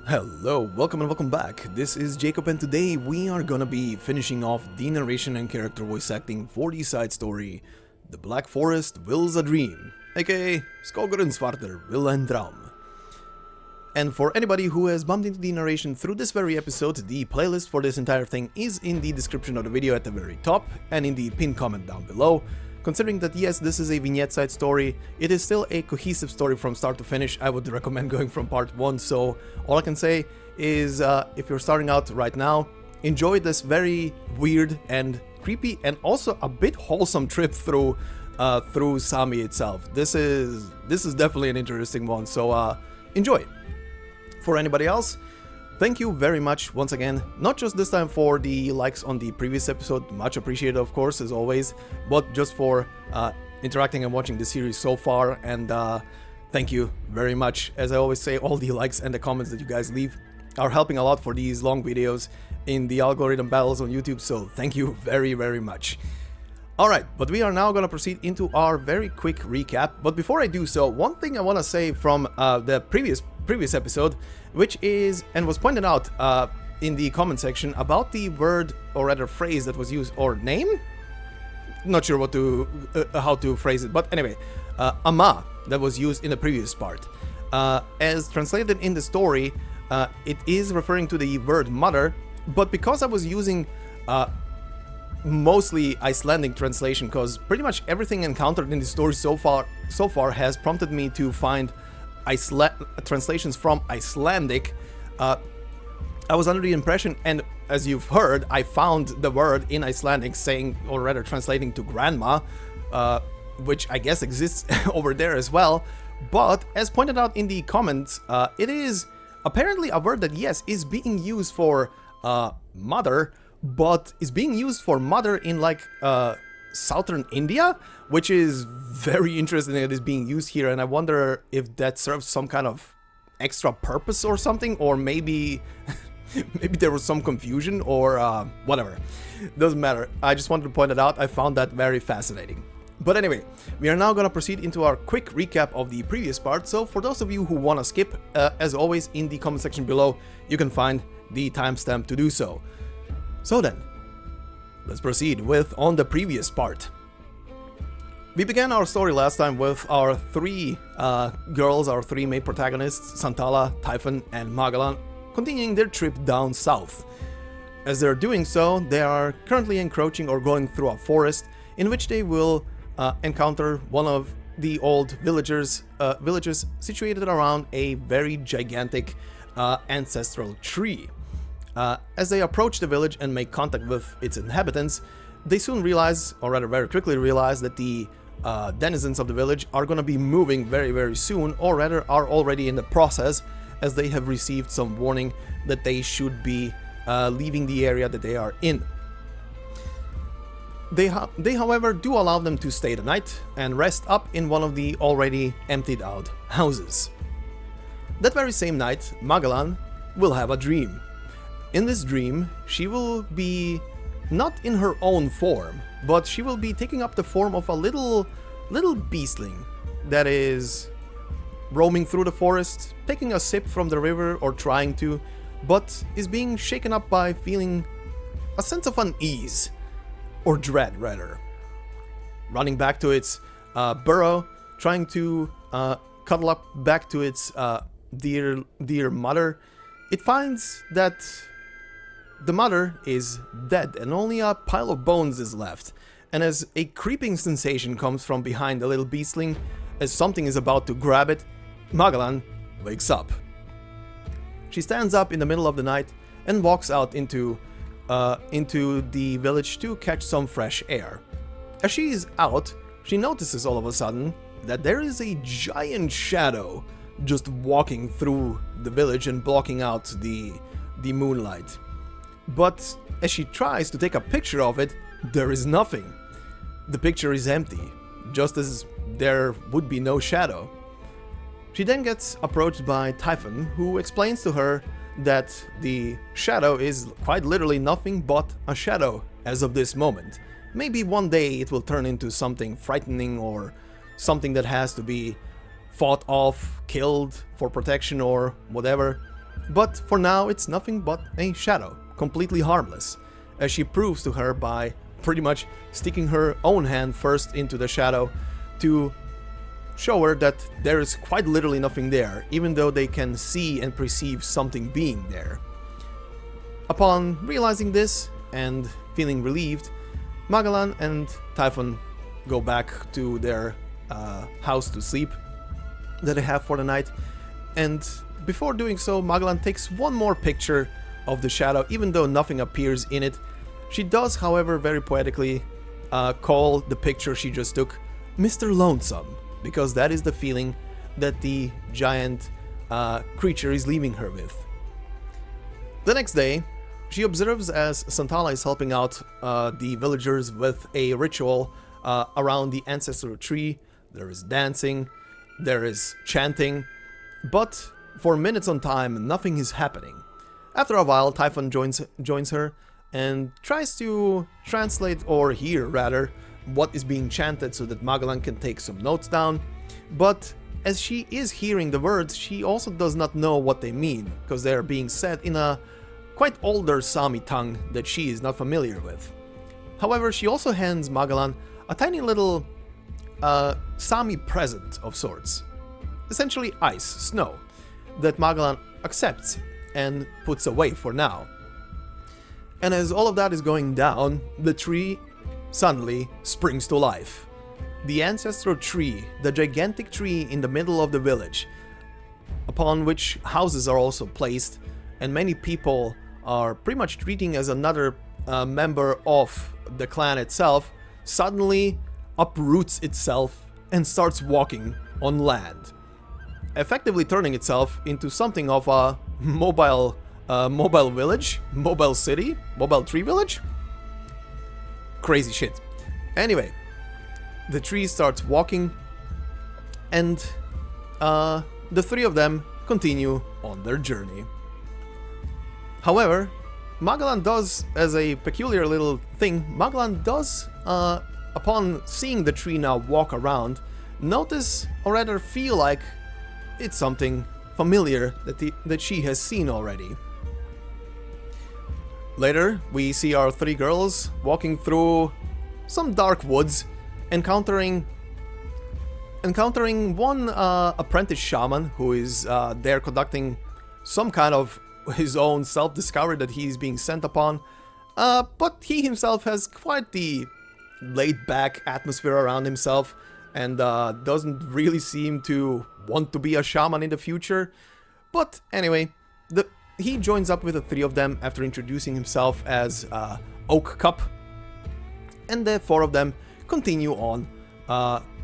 Hello, welcome and welcome back. This is Jacob and today we are gonna be finishing off the narration and character voice acting for the side story The Black Forest Wills a Dream, aka Skógrinn, Svartr, Vill and Draumr. And for anybody who has bumped into the narration through this very episode, the playlist for this entire thing is in the description of the video at the very top and in the pinned comment down below. Considering that yes, this is a vignette side story, it is still a cohesive story from start to finish. I would recommend going from part 1, so all I can say is if you're starting out right now, enjoy this very weird and creepy and also a bit wholesome trip through Sami itself. This is definitely an interesting one, so enjoy. For anybody else, thank you very much once again, not just this time for the likes on the previous episode, much appreciated of course as always, but just for interacting and watching the series so far, and thank you very much. As I always say, all the likes and the comments that you guys leave are helping a lot for these long videos in the algorithm battles on YouTube, so thank you very much. Alright, but we are now gonna proceed into our very quick recap, but before I do so, one thing I wanna say from the previous episode, which is, and was pointed out in the comment section, about the word, or rather phrase that was used, or name? Not sure what to, how to phrase it, but anyway, ama, that was used in the previous part. As translated in the story, it is referring to the word mother, but because I was using mostly Icelandic translation, because pretty much everything encountered in the story so far has prompted me to find translations from Icelandic. I was under the impression, and as you've heard, I found the word in Icelandic saying, or rather translating to grandma, which I guess exists over there as well. But as pointed out in the comments, it is apparently a word that, yes, is being used for mother, but is being used for mother in like southern India, which is very interesting that it is being used here, and I wonder if that serves some kind of extra purpose or something, or maybe maybe there was some confusion or whatever. Doesn't matter. I just wanted to point it out. I found that very fascinating. But anyway, we are now gonna proceed into our quick recap of the previous part, so for those of you who wanna skip, as always in the comment section below, you can find the timestamp to do so. So then, let's proceed with on the previous part. We began our story last time with our three girls, our three main protagonists, Santalla, Typhon, and Magallan, continuing their trip down south. As they're doing so, they are currently encroaching or going through a forest in which they will encounter one of the old villages situated around a very gigantic ancestral tree. As they approach the village and make contact with its inhabitants, they soon realize, or rather very quickly realize, that the denizens of the village are going to be moving very soon, or rather are already in the process, as they have received some warning that they should be leaving the area that they are in. They however do allow them to stay the night and rest up in one of the already emptied out houses. That very same night, Magallan will have a dream. In this dream, she will be not in her own form, but she will be taking up the form of a little beastling that is roaming through the forest, taking a sip from the river, or trying to, but is being shaken up by feeling a sense of unease, or dread rather. Running back to its burrow, trying to cuddle up back to its dear mother, it finds that the mother is dead and only a pile of bones is left, and as a creeping sensation comes from behind the little beastling, as something is about to grab it, Magallan wakes up. She stands up in the middle of the night and walks out into the village to catch some fresh air. As she is out, she notices all of a sudden that there is a giant shadow just walking through the village and blocking out the moonlight. But as she tries to take a picture of it, there is nothing. The picture is empty, just as there would be no shadow. She then gets approached by Typhon, who explains to her that the shadow is quite literally nothing but a shadow as of this moment. Maybe one day it will turn into something frightening or something that has to be fought off, killed for protection or whatever. But for now, it's nothing but a shadow, completely harmless, as she proves to her by pretty much sticking her own hand first into the shadow to show her that there is quite literally nothing there, even though they can see and perceive something being there. Upon realizing this and feeling relieved, Magallan and Typhon go back to their house to sleep that they have for the night, and before doing so, Magallan takes one more picture of the shadow, even though nothing appears in it. She does, however, very poetically call the picture she just took Mr. Lonesome, because that is the feeling that the giant creature is leaving her with. The next day, she observes as Santalla is helping out the villagers with a ritual around the ancestral tree. There is dancing, there is chanting, but for minutes on time, nothing is happening. After a while, Typhon joins her and tries to translate, or hear rather, what is being chanted so that Magallan can take some notes down. But as she is hearing the words, she also does not know what they mean, because they are being said in a quite older Sami tongue that she is not familiar with. However, she also hands Magallan a tiny little Sami present of sorts. Essentially ice, snow, that Magallan accepts and puts away for now. And as all of that is going down, the tree suddenly springs to life. The ancestral tree, the gigantic tree in the middle of the village, upon which houses are also placed, and many people are pretty much treating as another member of the clan itself, suddenly uproots itself and starts walking on land, effectively turning itself into something of a mobile village, mobile city, mobile tree village. Crazy shit. Anyway, the tree starts walking, and the three of them continue on their journey. However, Magallan does, as a peculiar little thing, Magallan does, upon seeing the tree now walk around, notice, or rather feel like it's something familiar that she has seen already. Later, we see our three girls walking through some dark woods, encountering one apprentice shaman who is there conducting some kind of his own self-discovery that he's being sent upon, but he himself has quite the laid-back atmosphere around himself and doesn't really seem to want to be a shaman in the future. But anyway, he joins up with the three of them after introducing himself as Oak Cup, and the four of them continue on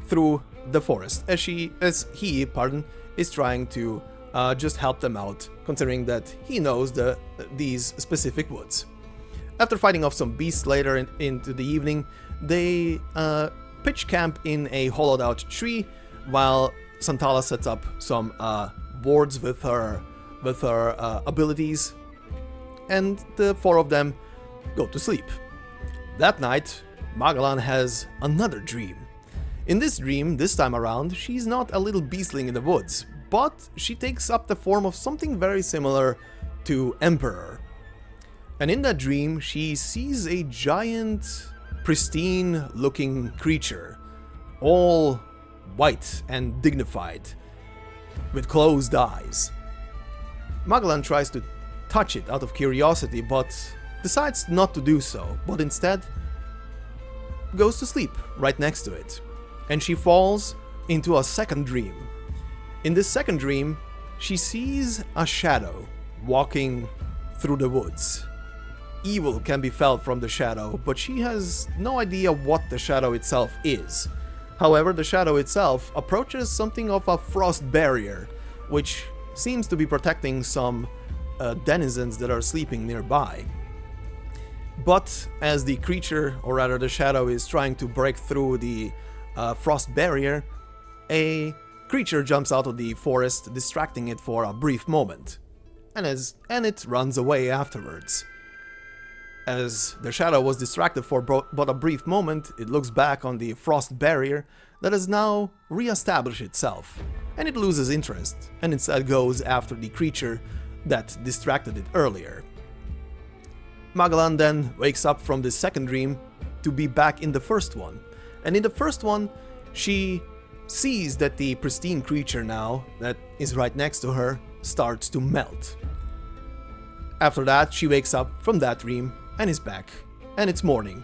through the forest as he is trying to just help them out, considering that he knows these specific woods. After fighting off some beasts later into the evening, they pitch camp in a hollowed out tree while Santalla sets up some boards with her abilities, and the four of them go to sleep. That night, Magallan has another dream. In this dream, this time around, she's not a little beastling in the woods, but she takes up the form of something very similar to Emperor. And in that dream, she sees a giant, pristine-looking creature, all white and dignified, with closed eyes. Magallan tries to touch it out of curiosity, but decides not to do so, but instead goes to sleep right next to it. And she falls into a second dream. In this second dream, she sees a shadow walking through the woods. Evil can be felt from the shadow, but she has no idea what the shadow itself is. However, the shadow itself approaches something of a frost barrier, which seems to be protecting some denizens that are sleeping nearby. But as the creature, or rather the shadow, is trying to break through the frost barrier, a creature jumps out of the forest, distracting it for a brief moment, and it runs away afterwards. As the shadow was distracted for but a brief moment, it looks back on the frost barrier that has now re-established itself, and it loses interest, and instead goes after the creature that distracted it earlier. Magallan then wakes up from the second dream to be back in the first one. And in the first one, she sees that the pristine creature now that is right next to her starts to melt. After that, she wakes up from that dream and is back, and it's morning.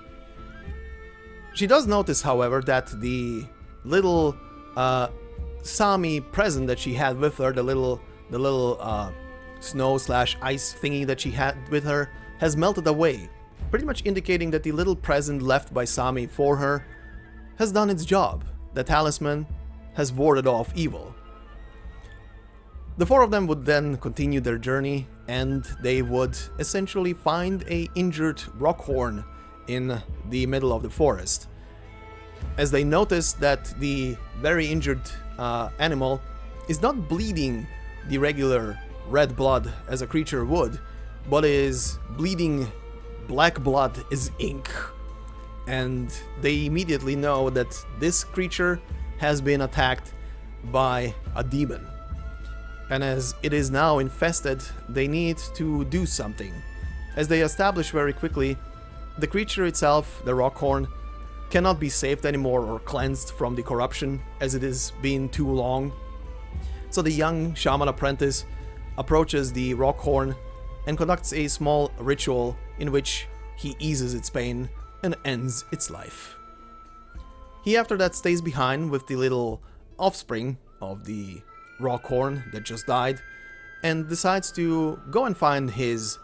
She does notice, however, that the little Sami present that she had with her, the little snow/ice thingy that she had with her, has melted away, pretty much indicating that the little present left by Sami for her has done its job. The talisman has warded off evil. The four of them would then continue their journey, and they would essentially find a injured rockhorn in the middle of the forest. As they notice that the very injured animal is not bleeding the regular red blood as a creature would, but is bleeding black blood as ink. And they immediately know that this creature has been attacked by a demon. And as it is now infested, they need to do something. As they establish very quickly, the creature itself, the rockhorn, cannot be saved anymore or cleansed from the corruption, as it has been too long. So the young shaman apprentice approaches the rockhorn and conducts a small ritual in which he eases its pain and ends its life. He after that stays behind with the little offspring of the rockhorn that just died, and decides to go and find his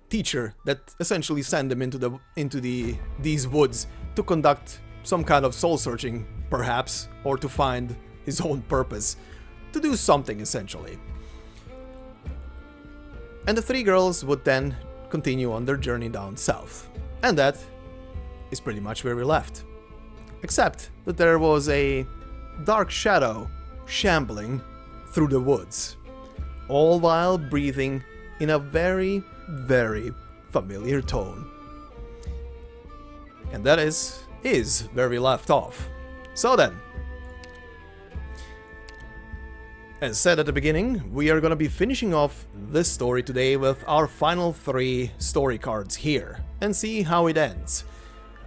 teacher that essentially sent him into these woods to conduct some kind of soul searching, perhaps, or to find his own purpose, to do something essentially. And the three girls would then continue on their journey down south, and that is pretty much where we left, except that there was a dark shadow shambling through the woods, all while breathing in a very, very familiar tone. And that is where we left off. So then, as said at the beginning, we are going to be finishing off this story today with our final 3 story cards here, and see how it ends.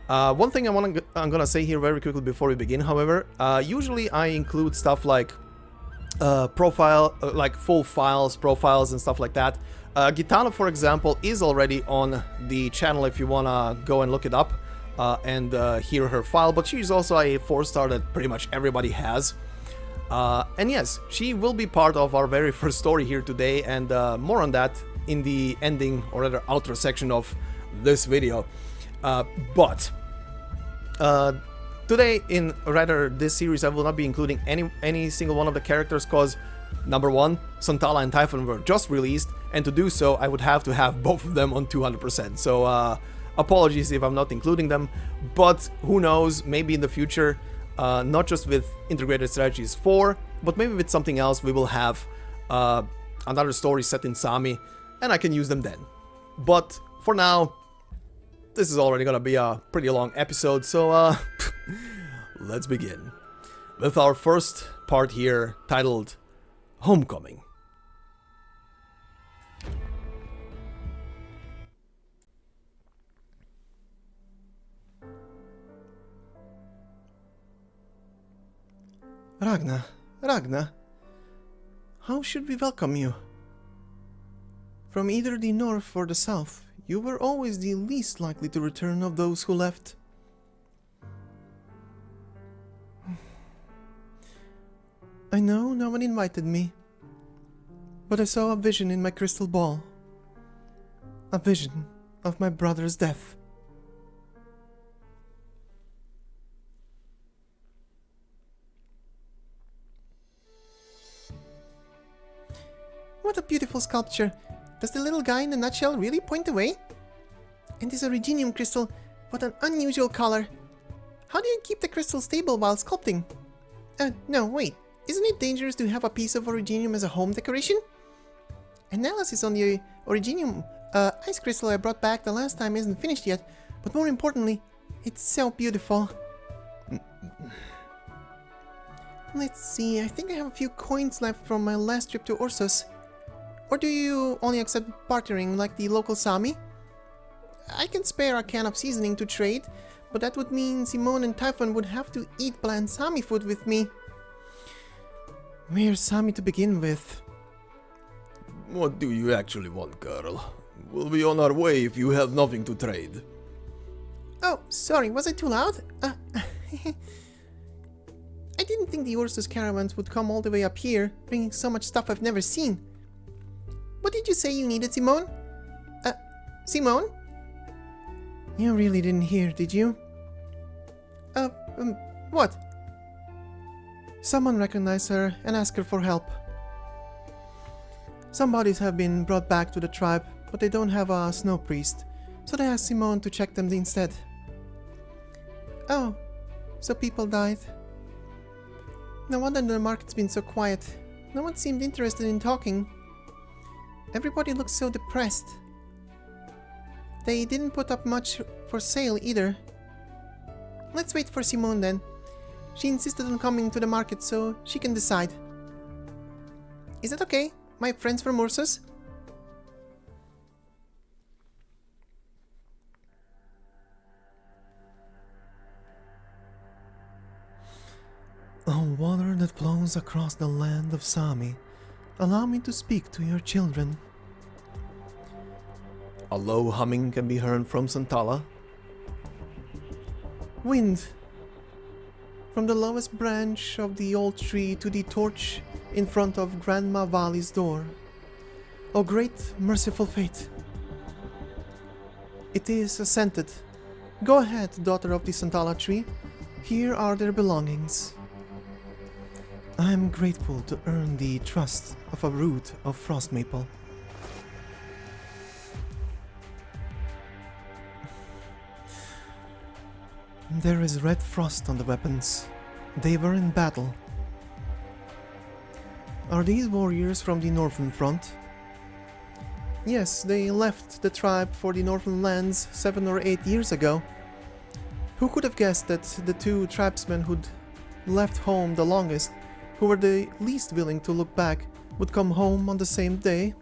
One thing I'm gonna say here very quickly before we begin, however, usually I include stuff like like full files, profiles, and stuff like that. Gitana, for example, is already on the channel if you wanna go and look it up and hear her file, but she's also a 4-star that pretty much everybody has. And yes, she will be part of our very first story here today, and more on that in the ending, or rather outro section of this video. But today, in rather this series, I will not be including any single one of the characters, cause number one, Santalla and Typhon were just released, and to do so I would have to have both of them on 200%. So apologies if I'm not including them, but who knows, maybe in the future, not just with Integrated Strategies 4, but maybe with something else, we will have another story set in Sami, and I can use them then. But for now, this is already gonna be a pretty long episode, so let's begin with our first part here, titled Homecoming. Ragna, how should we welcome you? From either the north or the south, you were always the least likely to return of those who left. I know no one invited me, but I saw a vision in my crystal ball. A vision of my brother's death. What a beautiful sculpture! Does the little guy in the nutshell really point the way? And this originium crystal, what an unusual color! How do you keep the crystal stable while sculpting? No, wait. Isn't it dangerous to have a piece of originium as a home decoration? Analysis on the originium ice crystal I brought back the last time isn't finished yet, but more importantly, it's so beautiful. Let's see, I think I have a few coins left from my last trip to Ursus. Or do you only accept bartering like the local Sami? I can spare a can of seasoning to trade, but that would mean Simone and Typhon would have to eat bland Sami food with me. We're Sami to begin with. What do you actually want, girl? We'll be on our way if you have nothing to trade. Oh, sorry, was I too loud? I didn't think the Ursus caravans would come all the way up here, bringing so much stuff I've never seen. What did you say you needed, Simone? Simone? You really didn't hear, did you? What? Someone recognized her and asked her for help. Some bodies have been brought back to the tribe, but they don't have a Snowpriest, so they asked Simone to check them instead. Oh, so people died. No wonder the market's been so quiet. No one seemed interested in talking. Everybody looks so depressed. They didn't put up much for sale either. Let's wait for Simone then. She insisted on coming to the market so she can decide. Is that okay, my friends from Ursus? Oh, water that flows across the land of Sami, allow me to speak to your children. A low humming can be heard from Santalla. Wind. From the lowest branch of the old tree to the torch in front of Grandma Valley's door. O great merciful fate. It is assented. Go ahead, daughter of the Santalla tree. Here are their belongings. I am grateful to earn the trust of a root of frost maple. There is red frost on the weapons. They were in battle. Are these warriors from the Northern Front? Yes, they left the tribe for the Northern lands 7 or 8 years ago. Who could have guessed that the two tribesmen who'd left home the longest, who were the least willing to look back, would come home on the same day?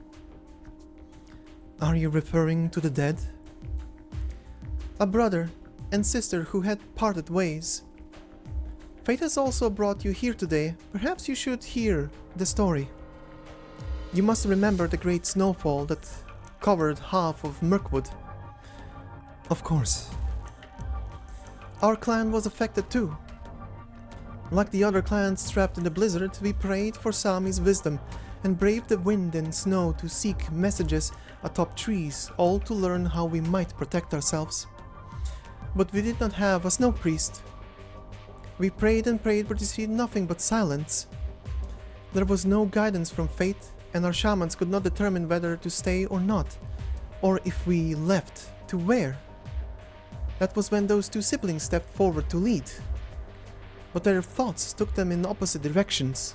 Are you referring to the dead? A brother and sister who had parted ways. Fate has also brought you here today. Perhaps you should hear the story. You must remember the great snowfall that covered half of Mirkwood. Of course. Our clan was affected too. Like the other clans trapped in the blizzard, we prayed for Sami's wisdom and braved the wind and snow to seek messages atop trees, all to learn how we might protect ourselves. But we did not have a snow priest. We prayed and prayed but received nothing but silence. There was no guidance from fate, and our shamans could not determine whether to stay or not, or if we left, to where. That was when those two siblings stepped forward to lead. But their thoughts took them in opposite directions.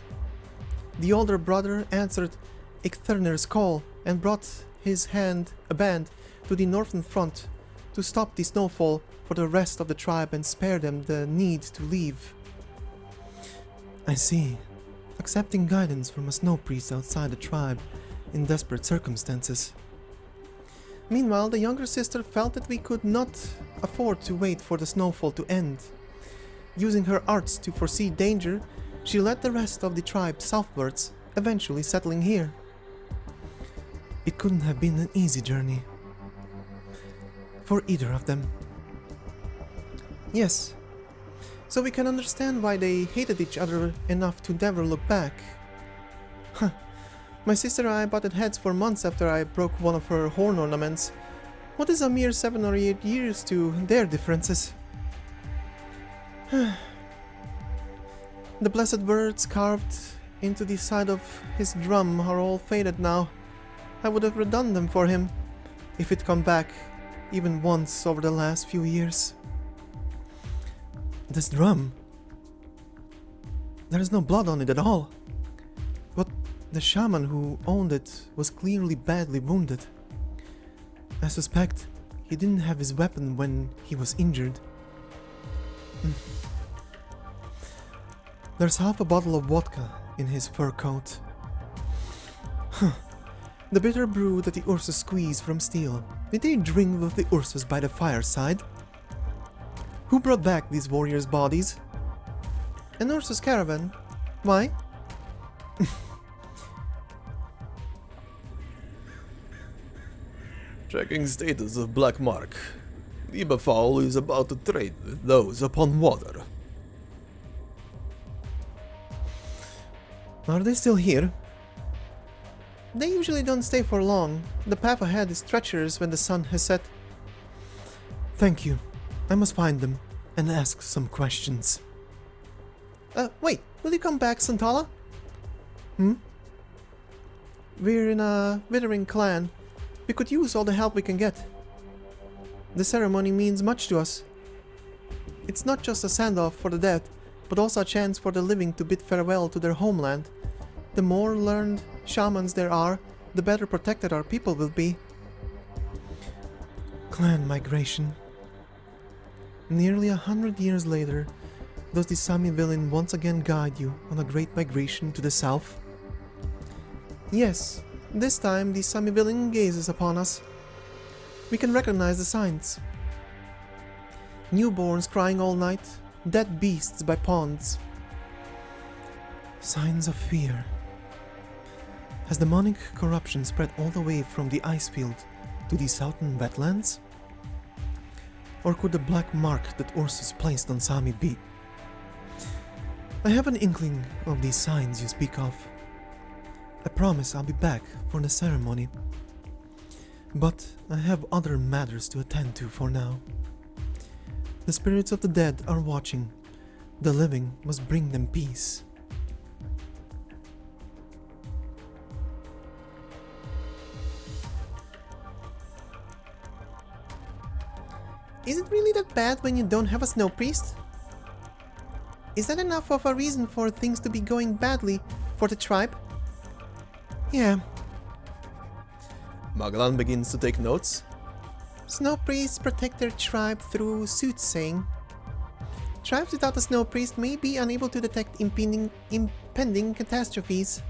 The older brother answered Eikthrnir's call and brought his a band to the northern front to stop the snowfall for the rest of the tribe and spare them the need to leave. I see. Accepting guidance from a snow priest outside the tribe in desperate circumstances. Meanwhile, the younger sister felt that we could not afford to wait for the snowfall to end. Using her arts to foresee danger, she led the rest of the tribe southwards, eventually settling here. It couldn't have been an easy journey. For either of them. Yes. So we can understand why they hated each other enough to never look back. Huh. My sister and I butted heads for months after I broke one of her horn ornaments. What is a mere 7 or 8 years to their differences? The blessed words carved into the side of his drum are all faded now. I would have redone them for him, if it come back even once over the last few years. This drum? There is no blood on it at all. But the shaman who owned it was clearly badly wounded. I suspect he didn't have his weapon when he was injured. There's half a bottle of vodka in his fur coat. Huh. The bitter brew that the Ursus squeezed from steel. Did they drink with the Ursus by the fireside? Who brought back these warriors' bodies? An Ursus caravan. Why? Checking status of Black Mark. The Befoul is about to trade with those upon water. Are they still here? They usually don't stay for long. The path ahead is treacherous when the sun has set. Thank you. I must find them and ask some questions. Wait, will you come back, Santalla? We're in a withering clan. We could use all the help we can get. The ceremony means much to us. It's not just a send-off for the dead, but also a chance for the living to bid farewell to their homeland. The more learned shamans there are, the better protected our people will be. Clan migration. Nearly 100 years later, does the Sami villain once again guide you on a great migration to the south? Yes, this time the Sami villain gazes upon us. We can recognize the signs. Newborns crying all night, dead beasts by ponds. Signs of fear. Has demonic corruption spread all the way from the Icefield to the southern wetlands? Or could the black mark that Ursus placed on Sami be? I have an inkling of these signs you speak of. I promise I'll be back for the ceremony. But I have other matters to attend to for now. The spirits of the dead are watching. The living must bring them peace. Is it really that bad when you don't have a Snowpriest? Is that enough of a reason for things to be going badly for the tribe? Yeah. Magallan begins to take notes. Snowpriests protect their tribe through soothsaying. Tribes without a Snowpriest may be unable to detect impending catastrophes.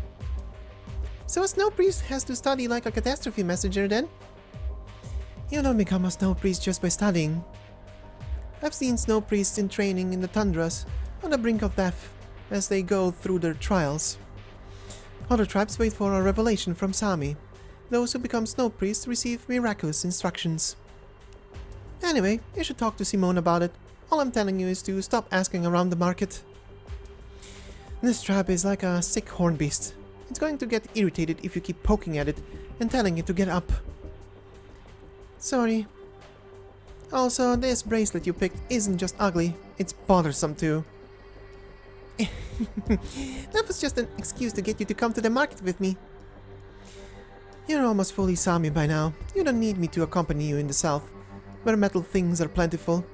So a Snowpriest has to study like a catastrophe messenger then? You don't become a Snowpriest just by studying. I've seen Snowpriests in training in the tundras, on the brink of death, as they go through their trials. Other tribes wait for a revelation from Sami. Those who become Snowpriests receive miraculous instructions. Anyway, you should talk to Simone about it. All I'm telling you is to stop asking around the market. This trap is like a sick horn beast. It's going to get irritated if you keep poking at it and telling it to get up. Sorry. Also, this bracelet you picked isn't just ugly, it's bothersome too. That was just an excuse to get you to come to the market with me. You're almost fully Sami by now. You don't need me to accompany you in the south, where metal things are plentiful.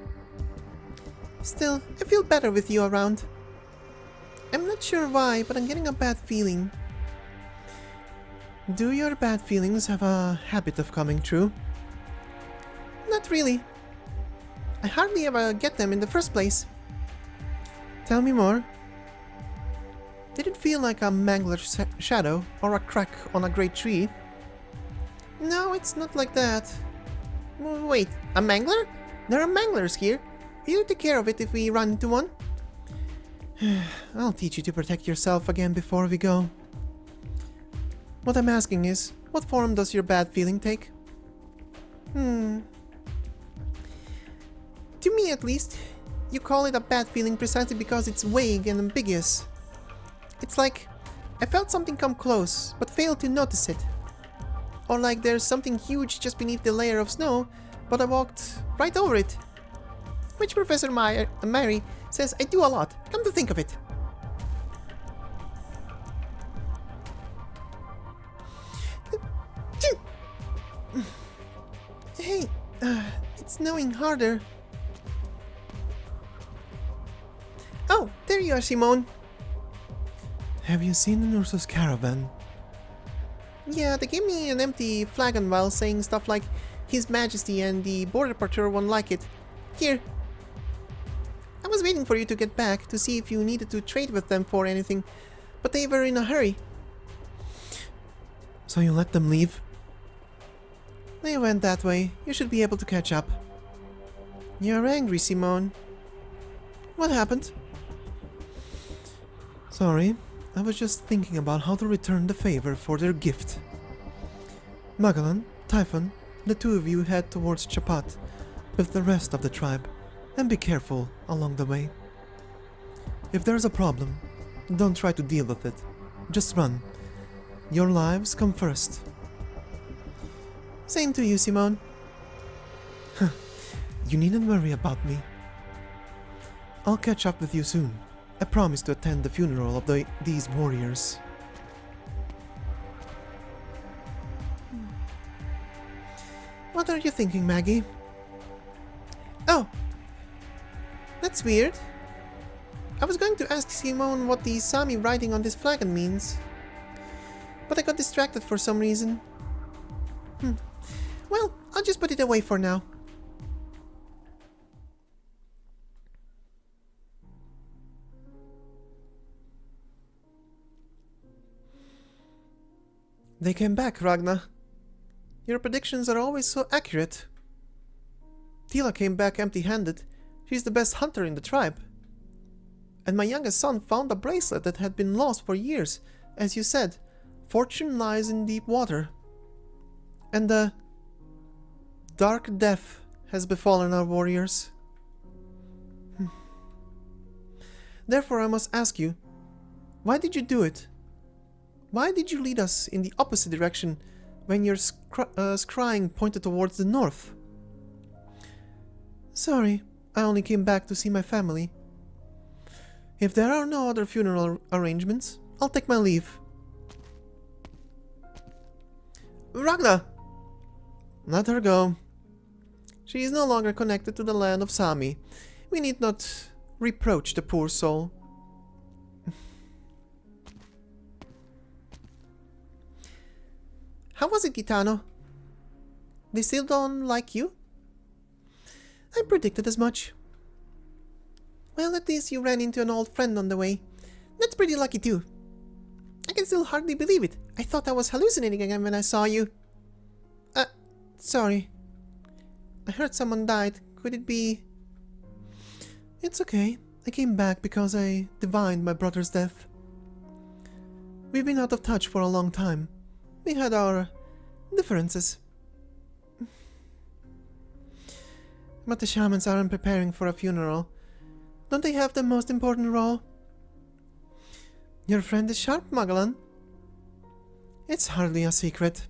Still, I feel better with you around. I'm not sure why, but I'm getting a bad feeling. Do your bad feelings have a habit of coming true? Not really. I hardly ever get them in the first place. Tell me more. Did it feel like a mangler's shadow or a crack on a great tree? No, it's not like that. Wait, a mangler? There are manglers here. Will you take care of it if we run into one? I'll teach you to protect yourself again before we go. What I'm asking is, what form does your bad feeling take? To me at least, you call it a bad feeling precisely because it's vague and ambiguous. It's like, I felt something come close, but failed to notice it. Or like there's something huge just beneath the layer of snow, but I walked right over it. Which Professor Mary says I do a lot, come to think of it. Hey, it's snowing harder. Oh, there you are, Simone. Have you seen an Ursus caravan? Yeah, they gave me an empty flagon while saying stuff like His Majesty and the Border Patrol won't like it. Here. I was waiting for you to get back to see if you needed to trade with them for anything, but they were in a hurry. So you let them leave? They went that way. You should be able to catch up. You're angry, Simone. What happened? Sorry, I was just thinking about how to return the favor for their gift. Magallan, Typhon, the two of you head towards Chapat with the rest of the tribe, and be careful along the way. If there's a problem, don't try to deal with it. Just run. Your lives come first. Same to you, Simone. You needn't worry about me. I'll catch up with you soon. I promise to attend the funeral of these warriors. What are you thinking, Maggie? Oh, that's weird. I was going to ask Simone what the Sami writing on this flagon means, but I got distracted for some reason. Well, I'll just put it away for now. They came back, Ragna. Your predictions are always so accurate. Tila came back empty-handed. She's the best hunter in the tribe. And my youngest son found a bracelet that had been lost for years. As you said, fortune lies in deep water. And the dark death has befallen our warriors. Therefore, I must ask you, why did you do it? Why did you lead us in the opposite direction when your scrying pointed towards the north? Sorry, I only came back to see my family. If there are no other funeral arrangements, I'll take my leave. Ragna! Let her go. She is no longer connected to the land of Sami. We need not reproach the poor soul. How was it, Gitano? They still don't like you? I predicted as much. Well, at least you ran into an old friend on the way. That's pretty lucky too. I can still hardly believe it. I thought I was hallucinating again when I saw you. Sorry. I heard someone died. Could it be... It's okay. I came back because I divined my brother's death. We've been out of touch for a long time. We had our differences. But the shamans aren't preparing for a funeral. Don't they have the most important role? Your friend is sharp, Magallan. It's hardly a secret.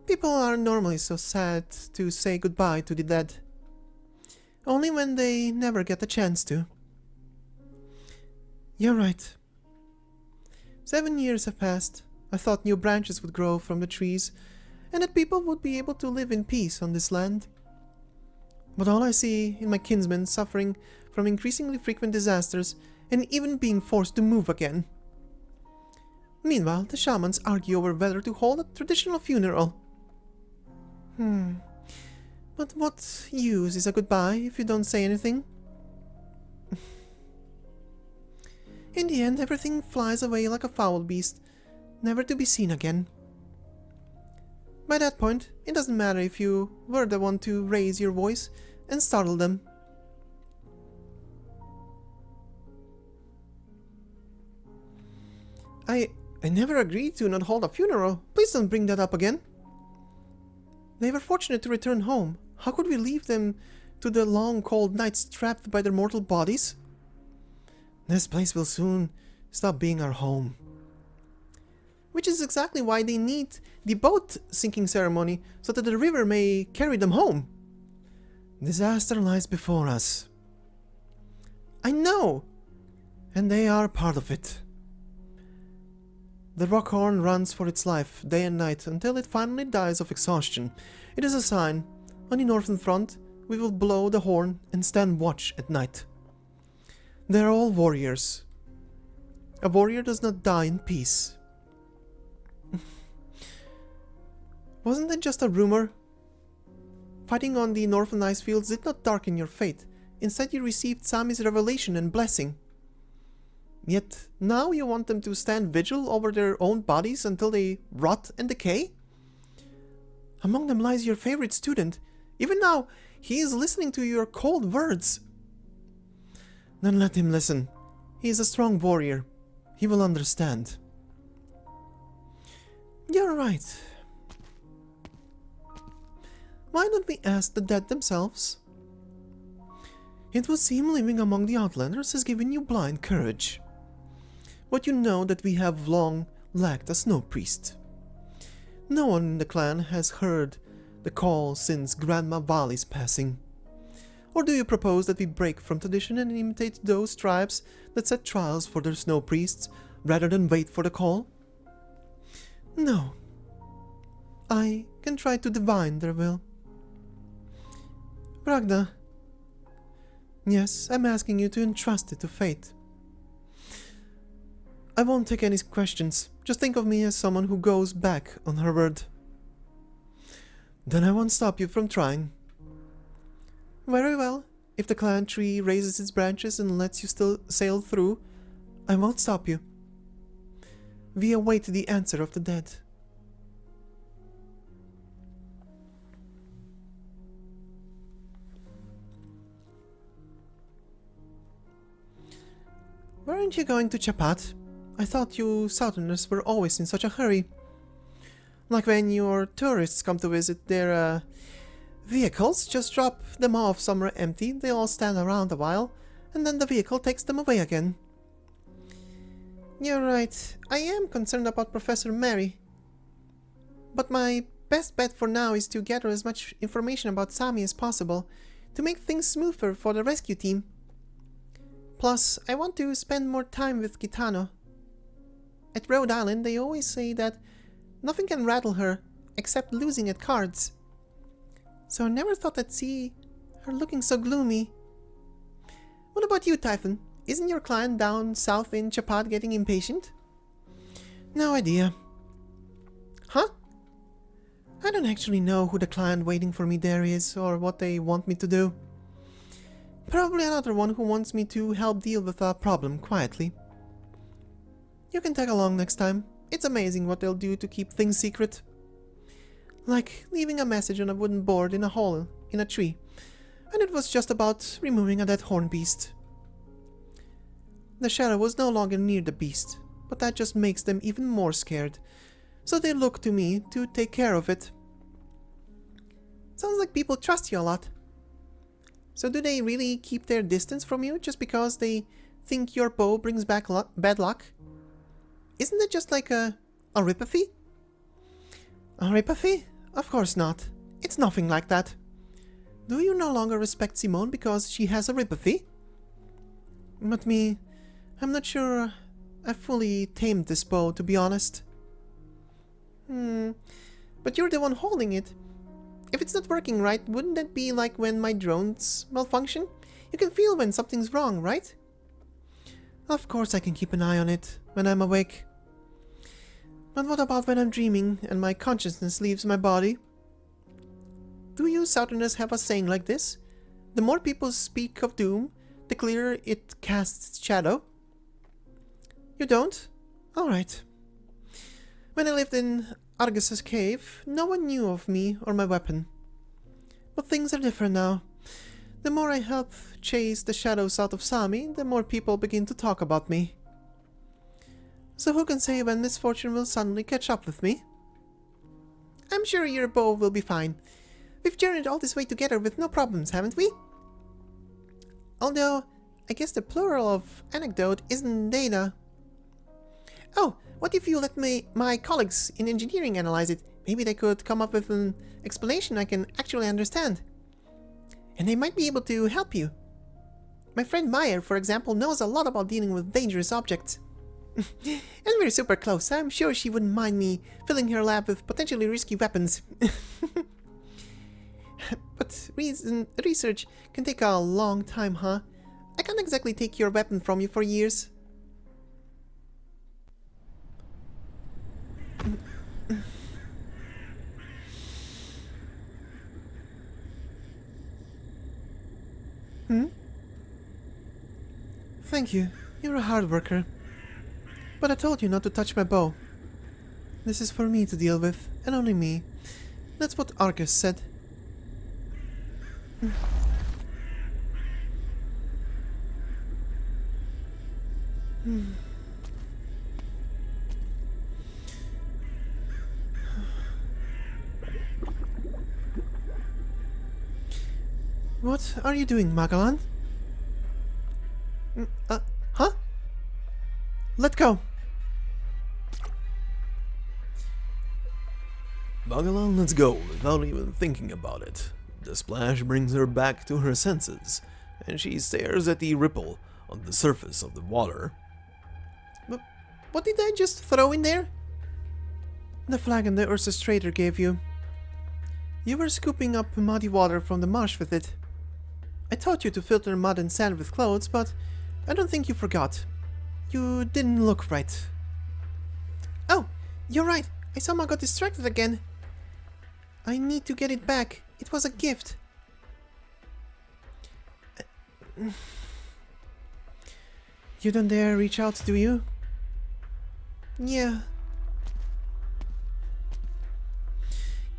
People are normally so sad to say goodbye to the dead. Only when they never get a chance to. You're right. 7 years have passed. I thought new branches would grow from the trees, and that people would be able to live in peace on this land. But all I see in my kinsmen suffering from increasingly frequent disasters and even being forced to move again. Meanwhile, the shamans argue over whether to hold a traditional funeral. But what use is a goodbye if you don't say anything? In the end, everything flies away like a foul beast, never to be seen again. By that point, it doesn't matter if you were the one to raise your voice and startle them. I never agreed to not hold a funeral. Please don't bring that up again. They were fortunate to return home. How could we leave them to the long cold nights trapped by their mortal bodies? This place will soon stop being our home. Which is exactly why they need the boat sinking ceremony, so that the river may carry them home. Disaster lies before us. I know! And they are part of it. The rockhorn runs for its life, day and night, until it finally dies of exhaustion. It is a sign. On the northern front, we will blow the horn and stand watch at night. They are all warriors. A warrior does not die in peace. Wasn't it just a rumor? Fighting on the northern ice fields did not darken your fate. Instead you received Sami's revelation and blessing. Yet now you want them to stand vigil over their own bodies until they rot and decay? Among them lies your favorite student. Even now, he is listening to your cold words. Then let him listen. He is a strong warrior. He will understand. You're right. Why don't we ask the dead themselves? It would seem living among the Outlanders has given you blind courage. But you know that we have long lacked a Snowpriest. No one in the clan has heard the call since Grandma Vali's passing. Or do you propose that we break from tradition and imitate those tribes that set trials for their Snowpriests rather than wait for the call? No. I can try to divine their will. Ragna. Yes, I'm asking you to entrust it to fate. I won't take any questions. Just think of me as someone who goes back on her word. Then I won't stop you from trying. Very well. If the clan tree raises its branches and lets you still sail through, I won't stop you. We await the answer of the dead. Weren't you going to Chapat? I thought you Southerners were always in such a hurry. Like when your tourists come to visit their vehicles, just drop them off somewhere empty, they all stand around a while, and then the vehicle takes them away again. You're right, I am concerned about Professor Mary. But my best bet for now is to gather as much information about Sami as possible, to make things smoother for the rescue team. Plus, I want to spend more time with Gitano. At Rhode Island, they always say that nothing can rattle her except losing at cards. So I never thought I'd see her looking so gloomy. What about you, Typhon? Isn't your clan down south in Chapat getting impatient? No idea. Huh? I don't actually know who the clan waiting for me there is or what they want me to do. Probably another one who wants me to help deal with a problem quietly. You can tag along next time. It's amazing what they'll do to keep things secret. Like leaving a message on a wooden board in a hole in a tree, and it was just about removing a dead horn beast. The shadow was no longer near the beast, but that just makes them even more scared, so they look to me to take care of it. Sounds like people trust you a lot. So do they really keep their distance from you just because they think your bow brings back bad luck? Isn't it just like a ripathy? A ripathy? Of course not. It's nothing like that. Do you no longer respect Simone because she has a ripathy? But me, I'm not sure I've fully tamed this bow, to be honest. But you're the one holding it. If it's not working right, wouldn't that be like when my drones malfunction? You can feel when something's wrong, right? Of course I can keep an eye on it when I'm awake. But what about when I'm dreaming and my consciousness leaves my body? Do you Southerners have a saying like this? The more people speak of doom, the clearer it casts its shadow? You don't? Alright. When I lived in Argus's cave, no one knew of me or my weapon. But things are different now. The more I help chase the shadows out of Sami, the more people begin to talk about me. So who can say when misfortune will suddenly catch up with me? I'm sure your bow will be fine. We've journeyed all this way together with no problems, haven't we? Although, I guess the plural of anecdote isn't data. Oh, what if you let my colleagues in engineering analyze it? Maybe they could come up with an explanation I can actually understand. And they might be able to help you. My friend Meyer, for example, knows a lot about dealing with dangerous objects. And we're super close. I'm sure she wouldn't mind me filling her lab with potentially risky weapons. But research can take a long time, huh? I can't exactly take your weapon from you for years. Thank you. You're a hard worker. But I told you not to touch my bow. This is for me to deal with, and only me. That's what Argus said. What are you doing, Magallan? Huh? Let go! Magallan lets go without even thinking about it. The splash brings her back to her senses, and she stares at the ripple on the surface of the water. What did I just throw in there? The flagon the Ursus trader gave you. You were scooping up muddy water from the marsh with it. I taught you to filter mud and sand with clothes, but I don't think you forgot. You didn't look right. Oh, you're right. I somehow got distracted again. I need to get it back. It was a gift. You don't dare reach out, do you? Yeah.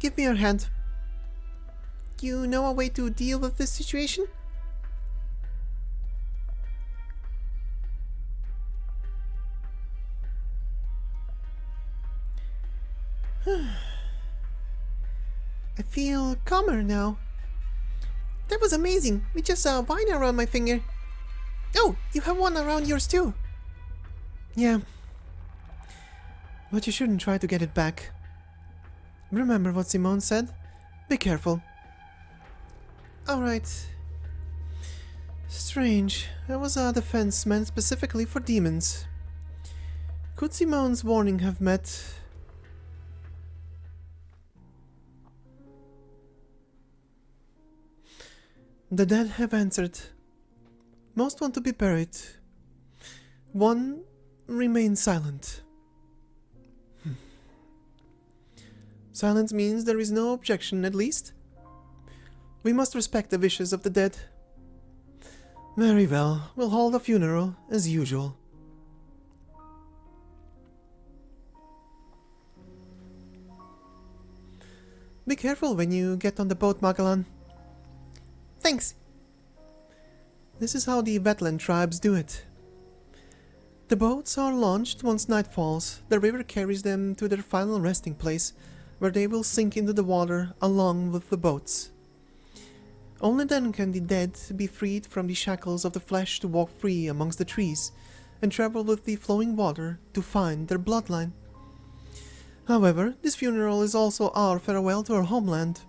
Give me your hand. You know a way to deal with this situation? I feel calmer now. That was amazing. We just saw a vine around my finger. Oh, you have one around yours too. Yeah. But you shouldn't try to get it back. Remember what Simone said? Be careful. Alright. Strange. That was a defense meant specifically for demons. Could Simone's warning have met... The dead have answered. Most want to be buried. One remains silent. Silence means there is no objection, at least. We must respect the wishes of the dead. Very well, we'll hold a funeral, as usual. Be careful when you get on the boat, Magallan. Thanks. This is how the wetland tribes do it. The boats are launched once night falls. The river carries them to their final resting place, where they will sink into the water along with the boats. Only then can the dead be freed from the shackles of the flesh to walk free amongst the trees and travel with the flowing water to find their bloodline. However, this funeral is also our farewell to our homeland,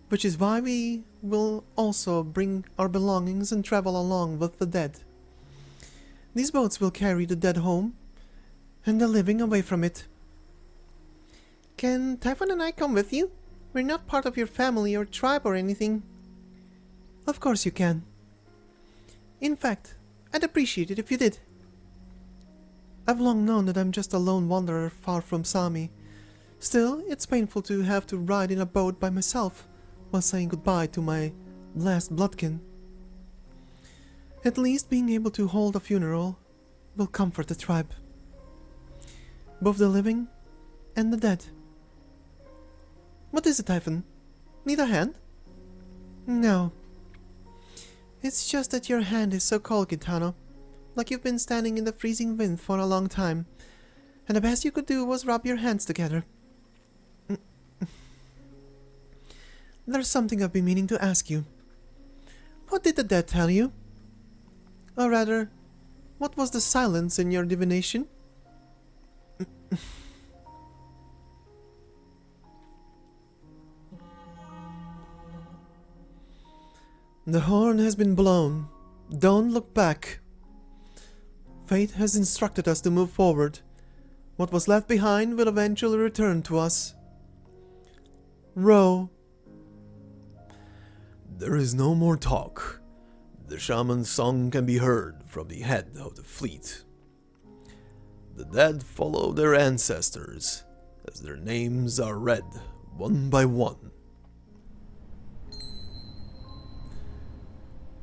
which is why we will also bring our belongings and travel along with the dead. These boats will carry the dead home and the living away from it. Can Typhon and I come with you? We're not part of your family or tribe or anything. Of course you can. In fact, I'd appreciate it if you did. I've long known that I'm just a lone wanderer far from Sami. Still, it's painful to have to ride in a boat by myself while saying goodbye to my last bloodkin. At least being able to hold a funeral will comfort the tribe. Both the living and the dead. What is it, Typhon? Need a hand? No. It's just that your hand is so cold, Gitano. Like you've been standing in the freezing wind for a long time, and the best you could do was rub your hands together. There's something I've been meaning to ask you. What did the dead tell you? Or rather, what was the silence in your divination? The horn has been blown. Don't look back. Fate has instructed us to move forward. What was left behind will eventually return to us. Row. There is no more talk. The shaman's song can be heard from the head of the fleet. The dead follow their ancestors, as their names are read one by one.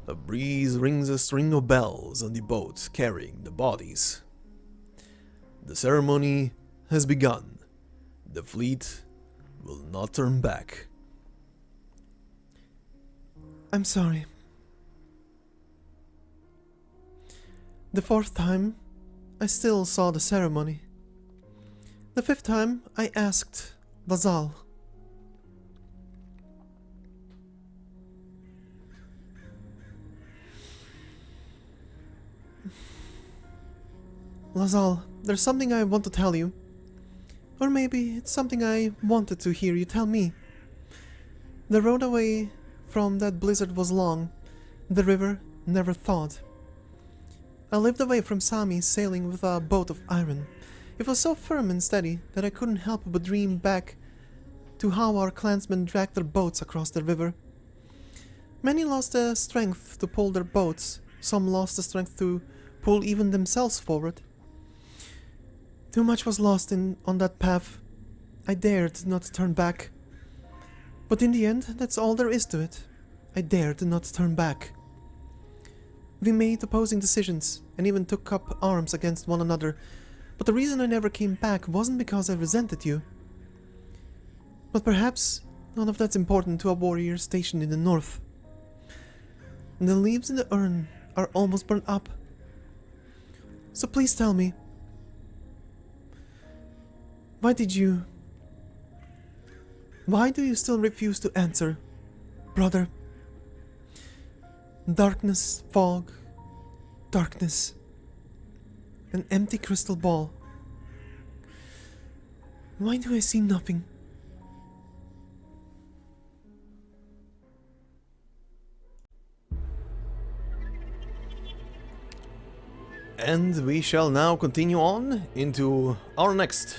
A breeze rings a string of bells on the boat carrying the bodies. The ceremony has begun. The fleet will not turn back. I'm sorry. The fourth time, I still saw the ceremony. The fifth time, I asked Vazal. Lazal, there's something I want to tell you. Or maybe it's something I wanted to hear you tell me. The road away from that blizzard was long. The river never thawed. I lived away from Sami, sailing with a boat of iron. It was so firm and steady that I couldn't help but dream back to how our clansmen dragged their boats across the river. Many lost the strength to pull their boats. Some lost the strength to pull even themselves forward. Too much was lost on that path. I dared not turn back. But in the end, that's all there is to it. I dared not turn back. We made opposing decisions, and even took up arms against one another, but the reason I never came back wasn't because I resented you. But perhaps none of that's important to a warrior stationed in the north. The leaves in the urn are almost burned up. So please tell me, why do you still refuse to answer, brother? Darkness, fog, darkness, an empty crystal ball. Why do I see nothing? And we shall now continue on into our next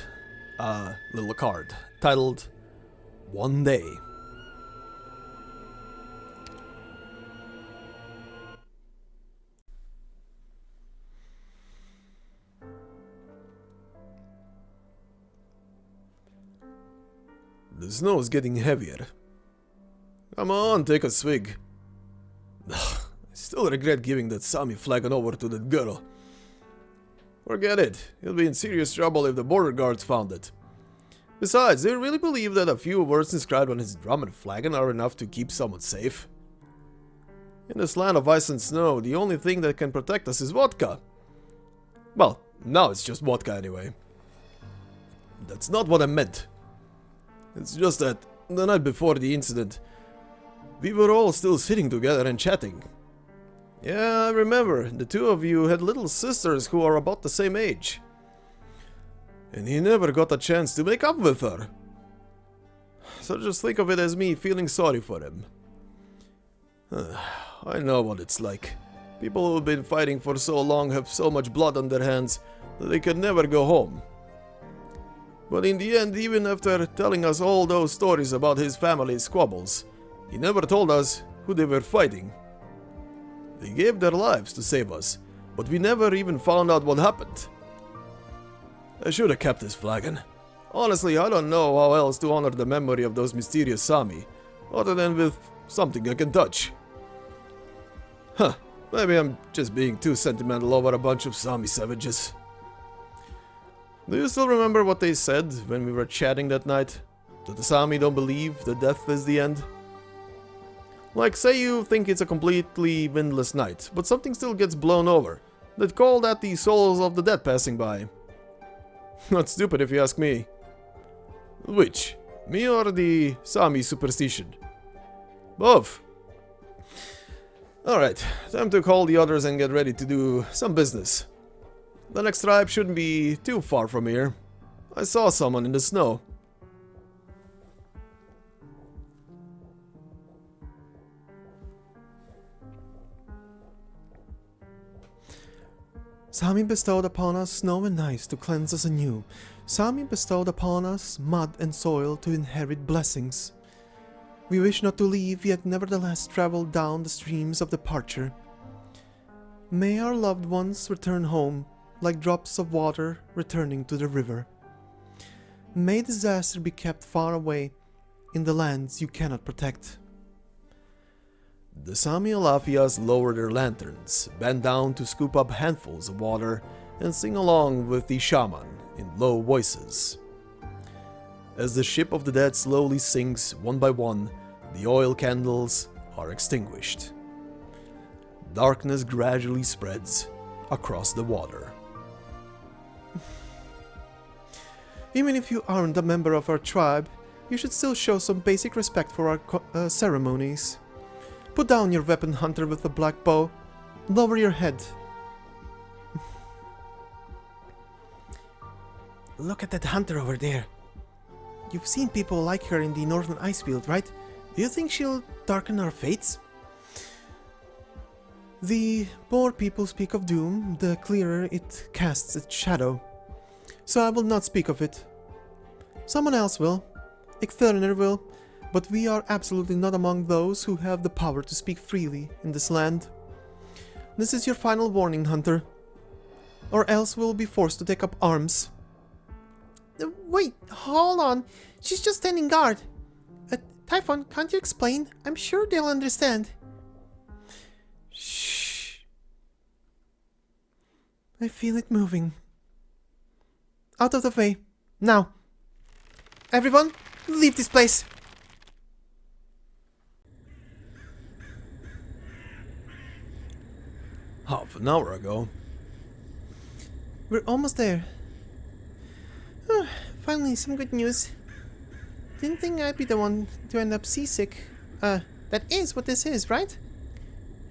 little card, titled One Day. The snow is getting heavier. Come on, take a swig. I still regret giving that Sami flagon over to that girl. Forget it. He'll be in serious trouble if the border guards found it. Besides, do you really believe that a few words inscribed on his Draumr flagon are enough to keep someone safe? In this land of ice and snow, the only thing that can protect us is vodka. Well, now it's just vodka anyway. That's not what I meant. It's just that, the night before the incident, we were all still sitting together and chatting. Yeah, I remember, the two of you had little sisters who are about the same age. And he never got a chance to make up with her. So just think of it as me feeling sorry for him. I know what it's like. People who've been fighting for so long have so much blood on their hands that they can never go home. But in the end, even after telling us all those stories about his family's squabbles, he never told us who they were fighting. They gave their lives to save us, but we never even found out what happened. I should have kept his flagon. Honestly, I don't know how else to honor the memory of those mysterious Sami, other than with something I can touch. Huh, maybe I'm just being too sentimental over a bunch of Sami savages. Do you still remember what they said when we were chatting that night? That the Sami don't believe that death is the end? Like, say you think it's a completely windless night, but something still gets blown over. They'd call that the souls of the dead passing by. Not stupid if you ask me. Which? Me or the Sami superstition? Both. Alright, time to call the others and get ready to do some business. The next tribe shouldn't be too far from here. I saw someone in the snow. Sami bestowed upon us snow and ice to cleanse us anew. Sami bestowed upon us mud and soil to inherit blessings. We wish not to leave, yet nevertheless travel down the streams of departure. May our loved ones return home, like drops of water returning to the river. May disaster be kept far away in the lands you cannot protect. The Sami Alafias lower their lanterns, bend down to scoop up handfuls of water, and sing along with the shaman in low voices. As the ship of the dead slowly sinks one by one, the oil candles are extinguished. Darkness gradually spreads across the water. Even if you aren't a member of our tribe, you should still show some basic respect for our ceremonies. Put down your weapon, hunter with the black bow. Lower your head. Look at that hunter over there. You've seen people like her in the northern Icefield, right? Do you think she'll darken our fates? The more people speak of doom, the clearer it casts its shadow. So I will not speak of it. Someone else will. Icthurner will. But we are absolutely not among those who have the power to speak freely in this land. This is your final warning, hunter. Or else we'll be forced to take up arms. Wait, hold on. She's just standing guard. Typhon, can't you explain? I'm sure they'll understand. Shh. I feel it moving. Out of the way. Now. Everyone, leave this place. Half an hour ago. We're almost there. Finally, some good news. Didn't think I'd be the one to end up seasick. That is what this is, right?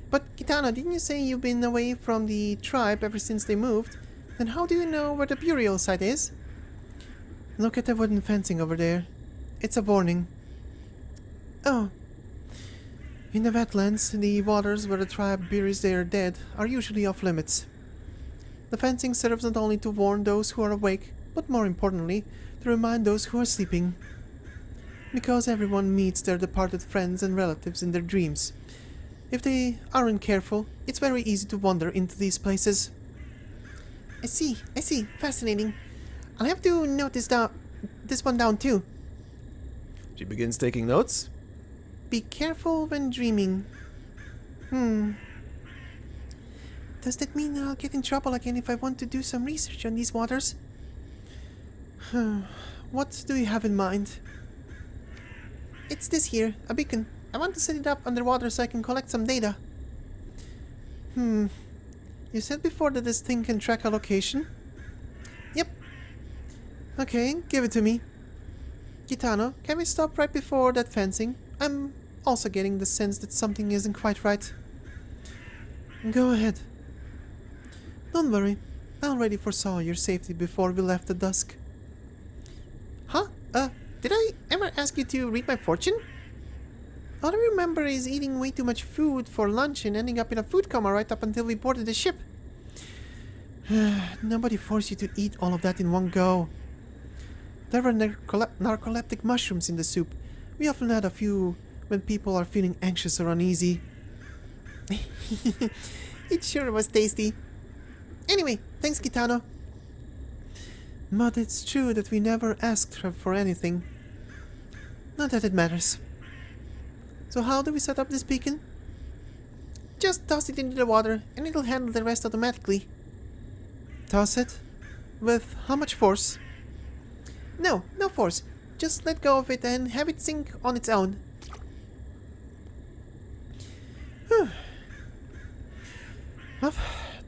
But Kitana, didn't you say you've been away from the tribe ever since they moved? Then how do you know where the burial site is? Look at the wooden fencing over there. It's a warning. Oh. In the wetlands, the waters where the tribe buries their dead are usually off limits. The fencing serves not only to warn those who are awake, but more importantly, to remind those who are sleeping. Because everyone meets their departed friends and relatives in their dreams. If they aren't careful, it's very easy to wander into these places. I see. Fascinating. I'll have to note this one down too. She begins taking notes. Be careful when dreaming. Does that mean I'll get in trouble again if I want to do some research on these waters? What do you have in mind? It's this here, a beacon. I want to set it up underwater so I can collect some data. You said before that this thing can track a location? Yep. Okay, give it to me. Kitano, can we stop right before that fencing? I'm also getting the sense that something isn't quite right. Go ahead. Don't worry, I already foresaw your safety before we left at dusk. Huh? Did I ever ask you to read my fortune? All I remember is eating way too much food for lunch and ending up in a food coma right up until we boarded the ship. Nobody forced you to eat all of that in one go. There were narcoleptic mushrooms in the soup. We often add a few when people are feeling anxious or uneasy. It sure was tasty. Anyway, thanks, Kitano. But it's true that we never asked her for anything. Not that it matters. So how do we set up this beacon? Just toss it into the water and it'll handle the rest automatically. Toss it? With how much force? No force. Just let go of it and have it sink on its own. Well,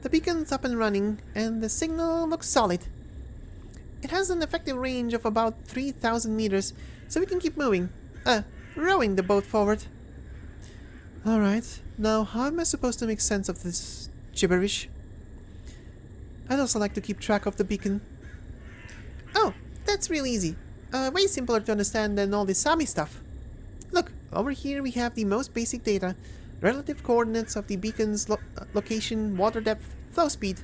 the beacon's up and running and the signal looks solid. It has an effective range of about 3,000 meters, so we can keep moving. Rowing the boat forward. Alright, now how am I supposed to make sense of this gibberish? I'd also like to keep track of the beacon. Oh, that's real easy. Way simpler to understand than all this Sami stuff. Look, over here we have the most basic data. Relative coordinates of the beacon's location, water depth, flow speed.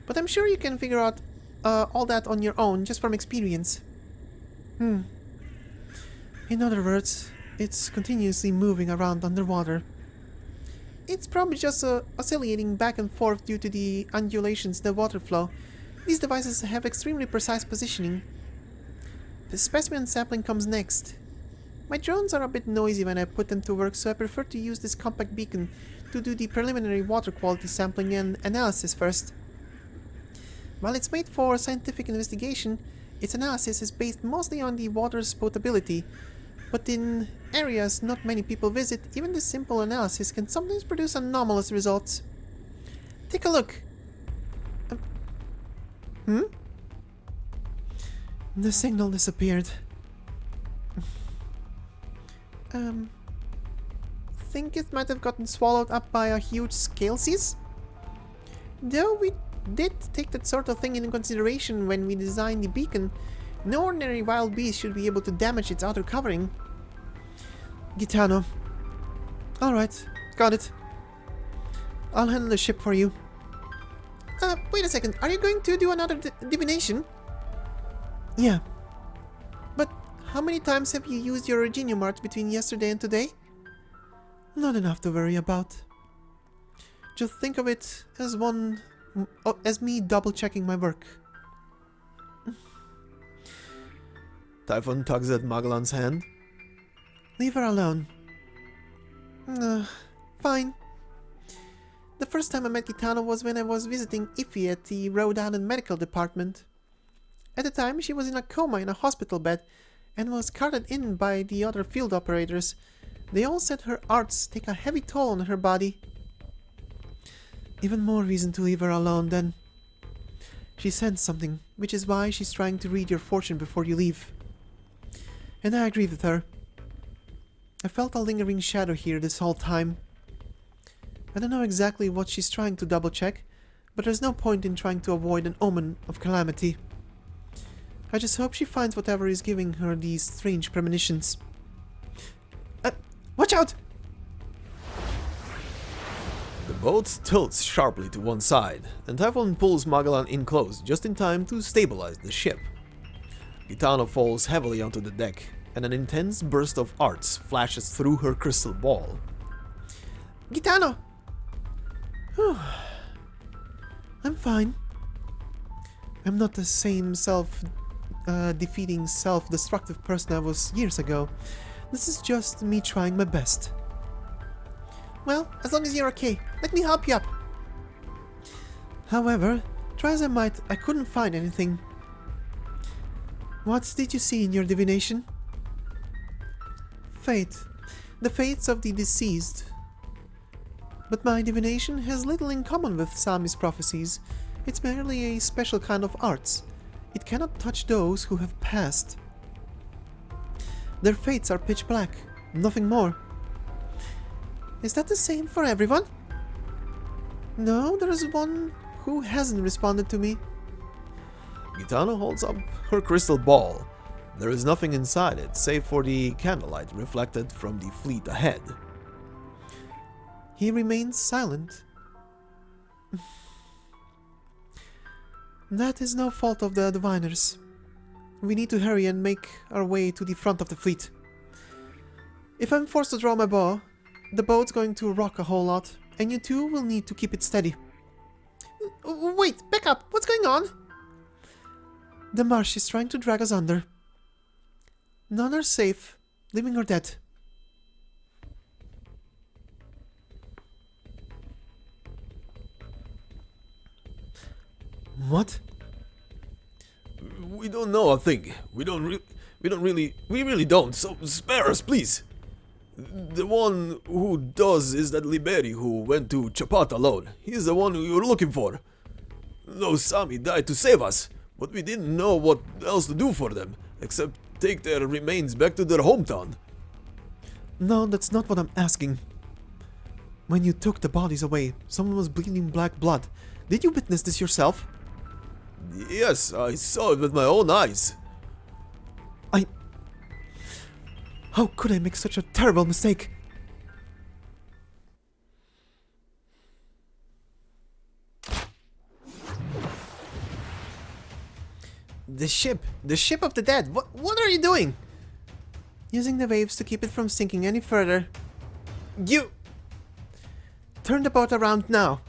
But I'm sure you can figure out all that on your own, just from experience. In other words, it's continuously moving around underwater. It's probably just oscillating back and forth due to the undulations in the water flow. These devices have extremely precise positioning. The specimen sampling comes next. My drones are a bit noisy when I put them to work, so I prefer to use this compact beacon to do the preliminary water quality sampling and analysis first. While it's made for scientific investigation, its analysis is based mostly on the water's potability, but in areas not many people visit, even this simple analysis can sometimes produce anomalous results. Take a look. The signal disappeared. Think it might have gotten swallowed up by a huge scaleseas? Though we did take that sort of thing into consideration when we designed the beacon, no ordinary wild beast should be able to damage its outer covering. Gitano. Alright, got it. I'll handle the ship for you. Wait a second, are you going to do another divination? Yeah. But how many times have you used your Joklumarkar between yesterday and today? Not enough to worry about. Just think of it as me double-checking my work. Typhon tugs at Magallan's hand. Leave her alone. Fine. The first time I met Gitano was when I was visiting Infy at the Rhode Island Medical Department. At the time, she was in a coma in a hospital bed and was carted in by the other field operators. They all said her arts take a heavy toll on her body. Even more reason to leave her alone then. She sensed something, which is why she's trying to read your fortune before you leave. And I agree with her. I felt a lingering shadow here this whole time. I don't know exactly what she's trying to double-check, but there's no point in trying to avoid an omen of calamity. I just hope she finds whatever is giving her these strange premonitions. Watch out! The boat tilts sharply to one side, and Typhon pulls Magallan in close just in time to stabilize the ship. Gitano falls heavily onto the deck, and an intense burst of arts flashes through her crystal ball. Gitano! I'm fine. I'm not the same self-defeating, self-destructive person I was years ago. This is just me trying my best. Well, as long as you're okay, let me help you up. However, try as I might, I couldn't find anything. What did you see in your divination? Fate. The fates of the deceased. But my divination has little in common with Sami's prophecies. It's merely a special kind of arts. It cannot touch those who have passed. Their fates are pitch black, nothing more. Is that the same for everyone? No, there is one who hasn't responded to me. Gitano holds up her crystal ball. There is nothing inside it, save for the candlelight reflected from the fleet ahead. He remains silent. That is no fault of the diviners. We need to hurry and make our way to the front of the fleet. If I'm forced to draw my bow, the boat's going to rock a whole lot, and you two will need to keep it steady. Wait, back up! What's going on? The marsh is trying to drag us under. None are safe, living or dead. What? We don't know a thing. We really don't. So spare us, please. The one who does is that Liberi who went to Chapat alone. He's the one you're looking for. Those Sami died to save us, but we didn't know what else to do for them, except take their remains back to their hometown. No, that's not what I'm asking. When you took the bodies away, someone was bleeding black blood. Did you witness this yourself? Yes, I saw it with my own eyes. How could I make such a terrible mistake? The ship of the dead. What are you doing? Using the waves to keep it from sinking any further. You Turn the boat around now.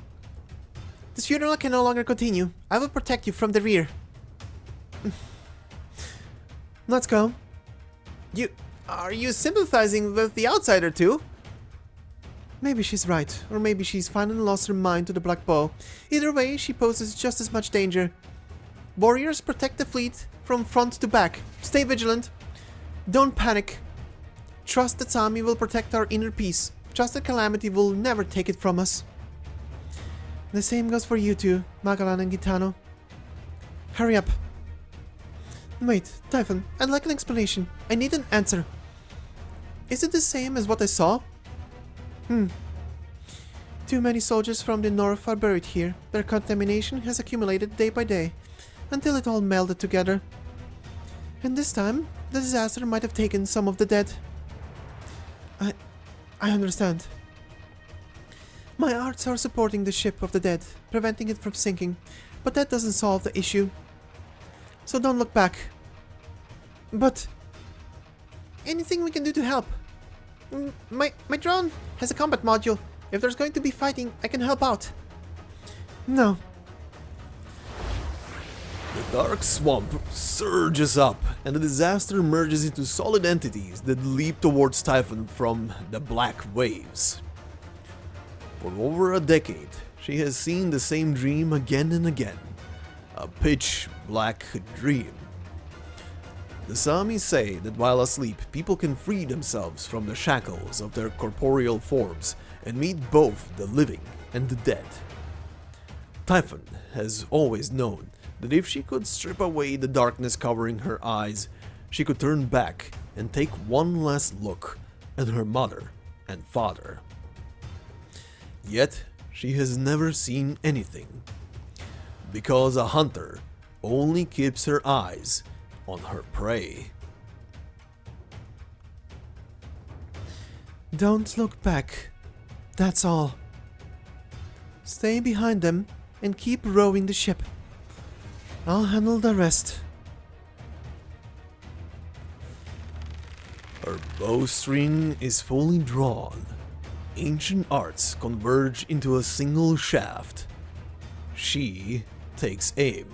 This funeral can no longer continue. I will protect you from the rear. Let's go. Are you sympathizing with the outsider too? Maybe she's right, or maybe she's finally lost her mind to the Black Bow. Either way, she poses just as much danger. Warriors, protect the fleet from front to back. Stay vigilant. Don't panic. Trust that Sami will protect our inner peace. Trust that Calamity will never take it from us. The same goes for you two, Magallan and Gitano. Hurry up. Wait, Typhon, I'd like an explanation. I need an answer. Is it the same as what I saw? Too many soldiers from the north are buried here. Their contamination has accumulated day by day, until it all melded together. And this time, the disaster might have taken some of the dead. I understand. My arts are supporting the ship of the dead, preventing it from sinking, but that doesn't solve the issue. So don't look back. But anything we can do to help? My drone has a combat module. If there's going to be fighting, I can help out. No. The dark swamp surges up, and the disaster merges into solid entities that leap towards Typhon from the black waves. For over a decade, she has seen the same dream again and again. A pitch black dream. The Sami say that while asleep, people can free themselves from the shackles of their corporeal forms and meet both the living and the dead. Typhon has always known that if she could strip away the darkness covering her eyes, she could turn back and take one last look at her mother and father. Yet, she has never seen anything, because a hunter only keeps her eyes on her prey. Don't look back. That's all. Stay behind them and keep rowing the ship. I'll handle the rest. Her bowstring is fully drawn. Ancient arts converge into a single shaft. She takes aim.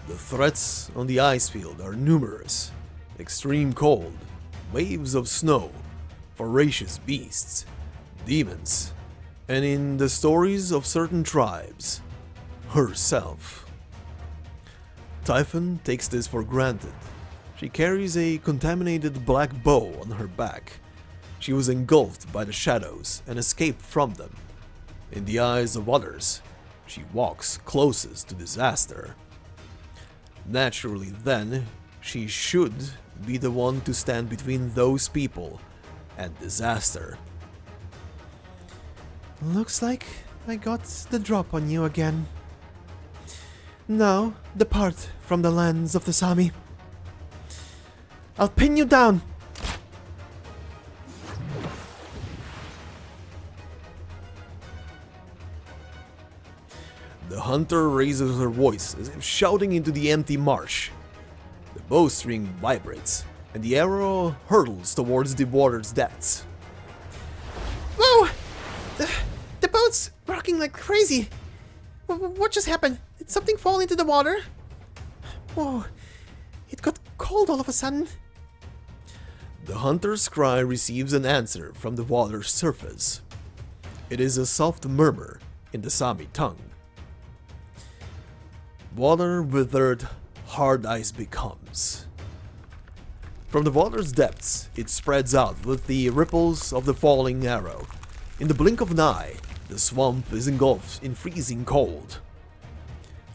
The threats on the ice field are numerous. Extreme cold, waves of snow, voracious beasts, demons, and in the stories of certain tribes, herself. Typhon takes this for granted. She carries a contaminated black bow on her back. She was engulfed by the shadows and escaped from them. In the eyes of others, she walks closest to disaster. Naturally then, she should be the one to stand between those people and disaster. Looks like I got the drop on you again. Now, depart from the lands of the Sami. I'll pin you down! The hunter raises her voice as if shouting into the empty marsh. The bowstring vibrates, and the arrow hurtles towards the water's depths. Whoa! The boat's rocking like crazy. What just happened? Did something fall into the water? Whoa, it got cold all of a sudden. The hunter's cry receives an answer from the water's surface. It is a soft murmur in the Sami tongue. Water withered, hard ice becomes. From the water's depths, it spreads out with the ripples of the falling arrow. In the blink of an eye, the swamp is engulfed in freezing cold.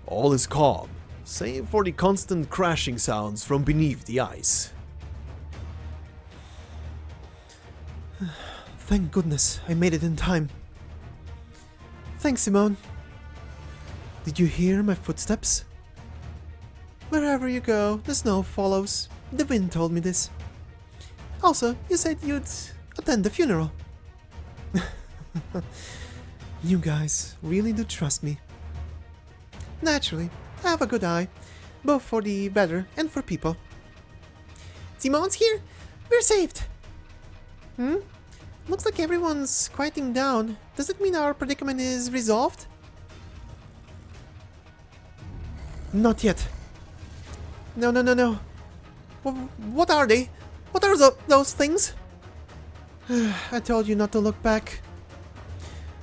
All is calm, save for the constant crashing sounds from beneath the ice. Thank goodness I made it in time. Thanks, Simone. Did you hear my footsteps? Wherever you go, the snow follows. The wind told me this. Also, you said you'd attend the funeral. You guys really do trust me. Naturally, I have a good eye, both for the weather and for people. Simone's here? We're saved! Looks like everyone's quieting down. Does it mean our predicament is resolved? Not yet. No. What are they? What are those things? I told you not to look back.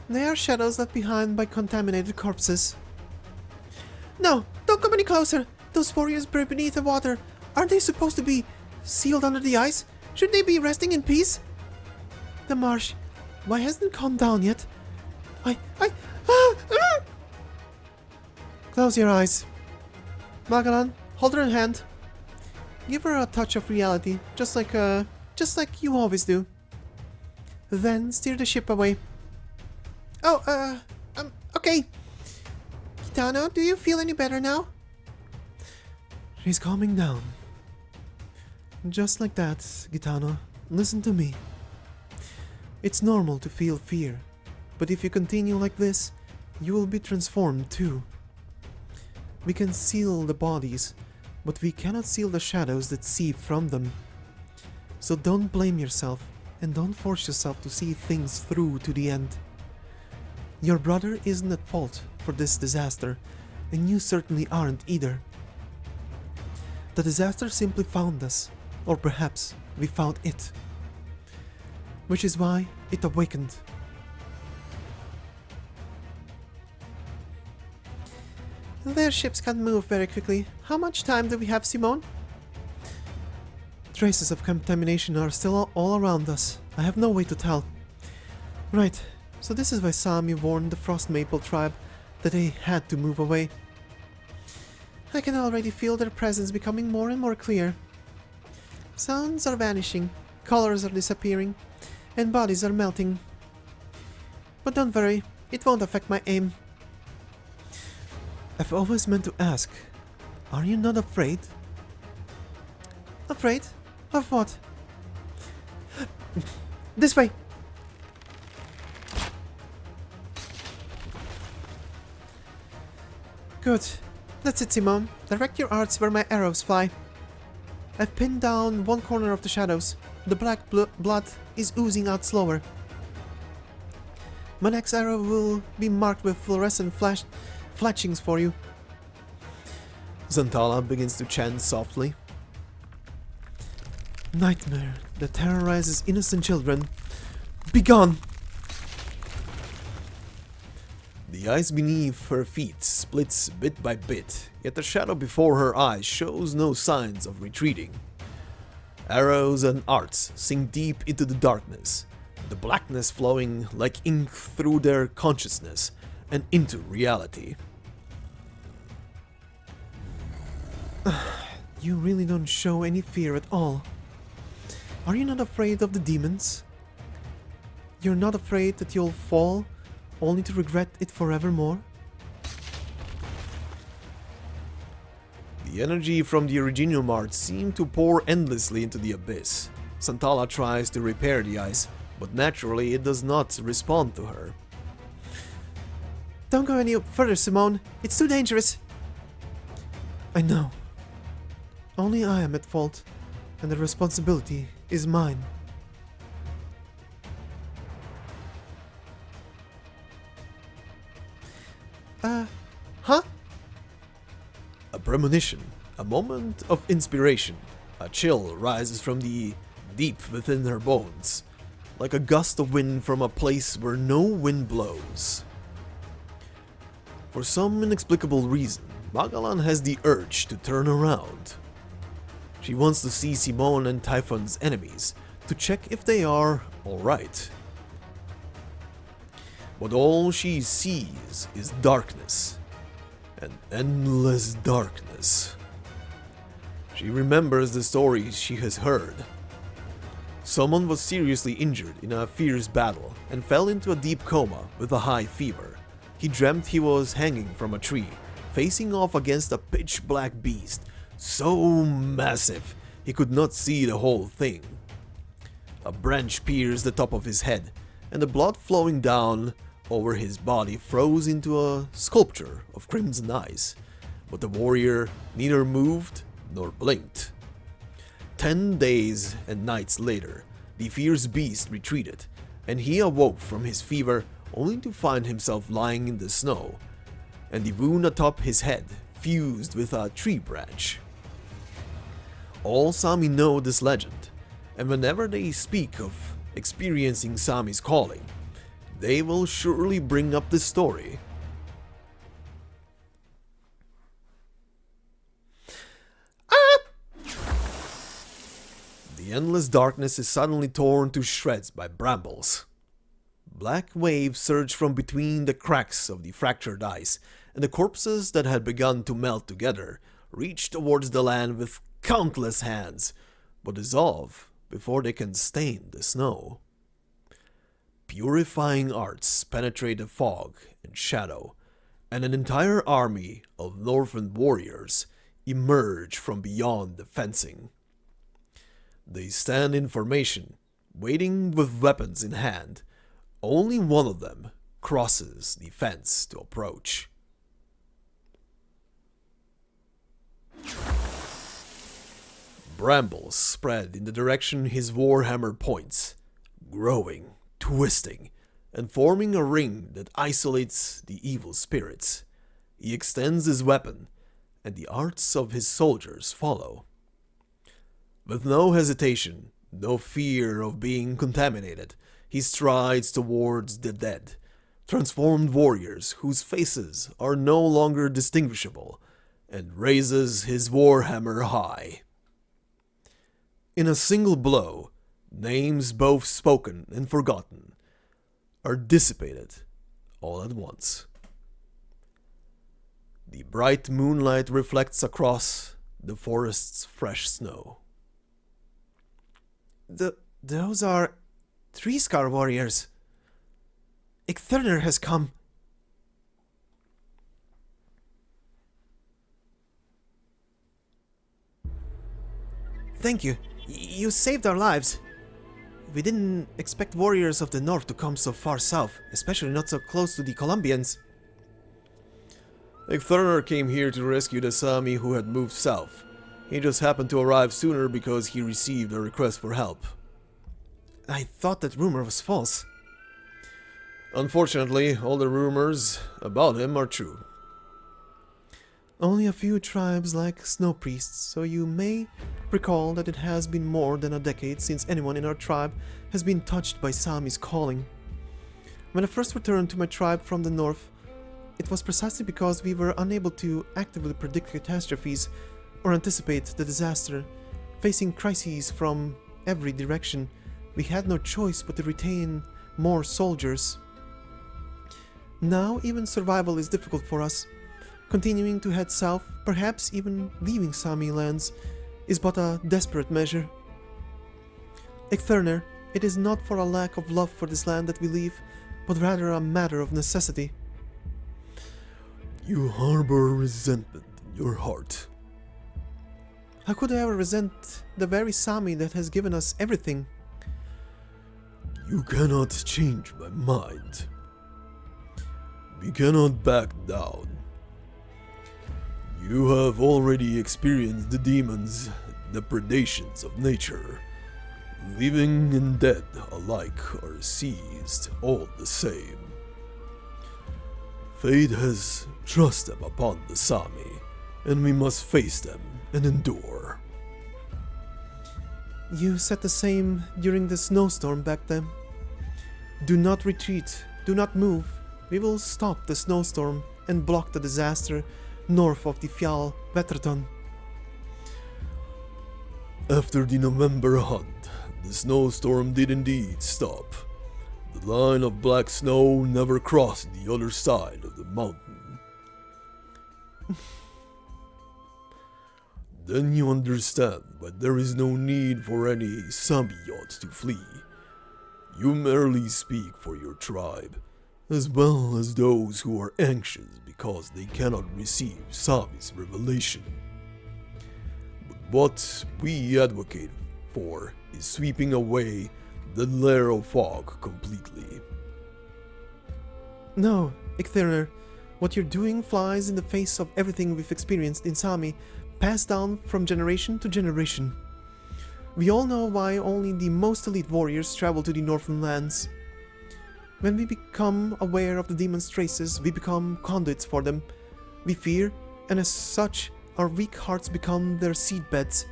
They are shadows left behind by contaminated corpses. No, don't come any closer. Those warriors buried beneath the water. Aren't they supposed to be sealed under the ice? Should they be resting in peace? The marsh, why hasn't it calmed down yet? Close your eyes. Magallan, hold her in hand. Give her a touch of reality, just like you always do. Then steer the ship away. Okay. Gitano, do you feel any better now? She's calming down. Just like that, Gitano. Listen to me. It's normal to feel fear, but if you continue like this, you will be transformed too. We can seal the bodies, but we cannot seal the shadows that seep from them. So don't blame yourself, and don't force yourself to see things through to the end. Your brother isn't at fault for this disaster, and you certainly aren't either. The disaster simply found us, or perhaps we found it. Which is why it awakened. Their ships can't move very quickly. How much time do we have, Simone? Traces of contamination are still all around us. I have no way to tell. Right, so this is why Sami warned the Frost Maple tribe that they had to move away. I can already feel their presence becoming more and more clear. Sounds are vanishing, colors are disappearing, and bodies are melting. But don't worry, it won't affect my aim. I've always meant to ask, are you not afraid? Afraid? Of what? This way! Good. That's it, Simone. Direct your arts where my arrows fly. I've pinned down one corner of the shadows. The black blood is oozing out slower. My next arrow will be marked with fluorescent flashings for you. Santalla begins to chant softly. Nightmare that terrorizes innocent children. Begone! The ice beneath her feet splits bit by bit, yet the shadow before her eyes shows no signs of retreating. Arrows and arts sink deep into the darkness, the blackness flowing like ink through their consciousness and into reality. You really don't show any fear at all. Are you not afraid of the demons? You're not afraid that you'll fall, only to regret it forevermore? The energy from the original march seemed to pour endlessly into the abyss. Santalla tries to repair the ice, but naturally it does not respond to her. Don't go any further, Simone. It's too dangerous. I know. Only I am at fault, and the responsibility is mine. Huh? A premonition, a moment of inspiration. A chill rises from the deep within her bones, like a gust of wind from a place where no wind blows. For some inexplicable reason, Magallan has the urge to turn around. She wants to see Simone and Typhon's enemies, to check if they are alright. But all she sees is darkness. An endless darkness. She remembers the stories she has heard. Someone was seriously injured in a fierce battle and fell into a deep coma with a high fever. He dreamt he was hanging from a tree, facing off against a pitch-black beast, so massive he could not see the whole thing. A branch pierced the top of his head, and the blood flowing down over his body froze into a sculpture of crimson eyes, but the warrior neither moved nor blinked. 10 days and nights later, the fierce beast retreated, and he awoke from his fever only to find himself lying in the snow, and the wound atop his head fused with a tree branch. All Sami know this legend, and whenever they speak of experiencing Sami's calling, they will surely bring up this story. The endless darkness is suddenly torn to shreds by brambles. Black waves surge from between the cracks of the fractured ice, and the corpses that had begun to melt together reach towards the land with countless hands, but dissolve before they can stain the snow. Purifying arts penetrate the fog and shadow, and an entire army of Northern warriors emerge from beyond the fencing. They stand in formation, waiting with weapons in hand. Only one of them crosses the fence to approach. Brambles spread in the direction his warhammer points, growing, twisting, and forming a ring that isolates the evil spirits. He extends his weapon, and the arts of his soldiers follow. With no hesitation, no fear of being contaminated, he strides towards the dead, transformed warriors whose faces are no longer distinguishable, and raises his warhammer high. In a single blow, names both spoken and forgotten are dissipated all at once. The bright moonlight reflects across the forest's fresh snow. Those are Three-Scar warriors. Einn has come. Thank you. You saved our lives. We didn't expect warriors of the north to come so far south, especially not so close to the Colombians. Einn came here to rescue the Sami who had moved south. He just happened to arrive sooner because he received a request for help. I thought that rumor was false. Unfortunately, all the rumors about him are true. Only a few tribes like Snowpriests, so you may recall that it has been more than a decade since anyone in our tribe has been touched by Sami's calling. When I first returned to my tribe from the north, it was precisely because we were unable to actively predict catastrophes or anticipate the disaster. Facing crises from every direction, we had no choice but to retain more soldiers. Now even survival is difficult for us. Continuing to head south, perhaps even leaving Sami lands, is but a desperate measure. Einn, it is not for a lack of love for this land that we leave, but rather a matter of necessity. You harbor resentment in your heart. How could I ever resent the very Sami that has given us everything? You cannot change my mind. We cannot back down. You have already experienced the demons, the predations of nature. Living and dead alike are seized all the same. Fate has thrust them upon the Sami, and we must face them and endure. You said the same during the snowstorm back then. Do not retreat, do not move. We will stop the snowstorm and block the disaster north of the Fjall Vetraton. After the November hunt, the snowstorm did indeed stop. The line of black snow never crossed the other side of the mountain. Then you understand why there is no need for any Sami yachts to flee. You merely speak for your tribe, as well as those who are anxious because they cannot receive Sami's revelation. But what we advocate for is sweeping away the layer of fog completely. No, Einn, what you're doing flies in the face of everything we've experienced in Sami, passed down from generation to generation. We all know why only the most elite warriors travel to the northern lands. When we become aware of the demon's traces, we become conduits for them. We fear, and as such, our weak hearts become their seedbeds.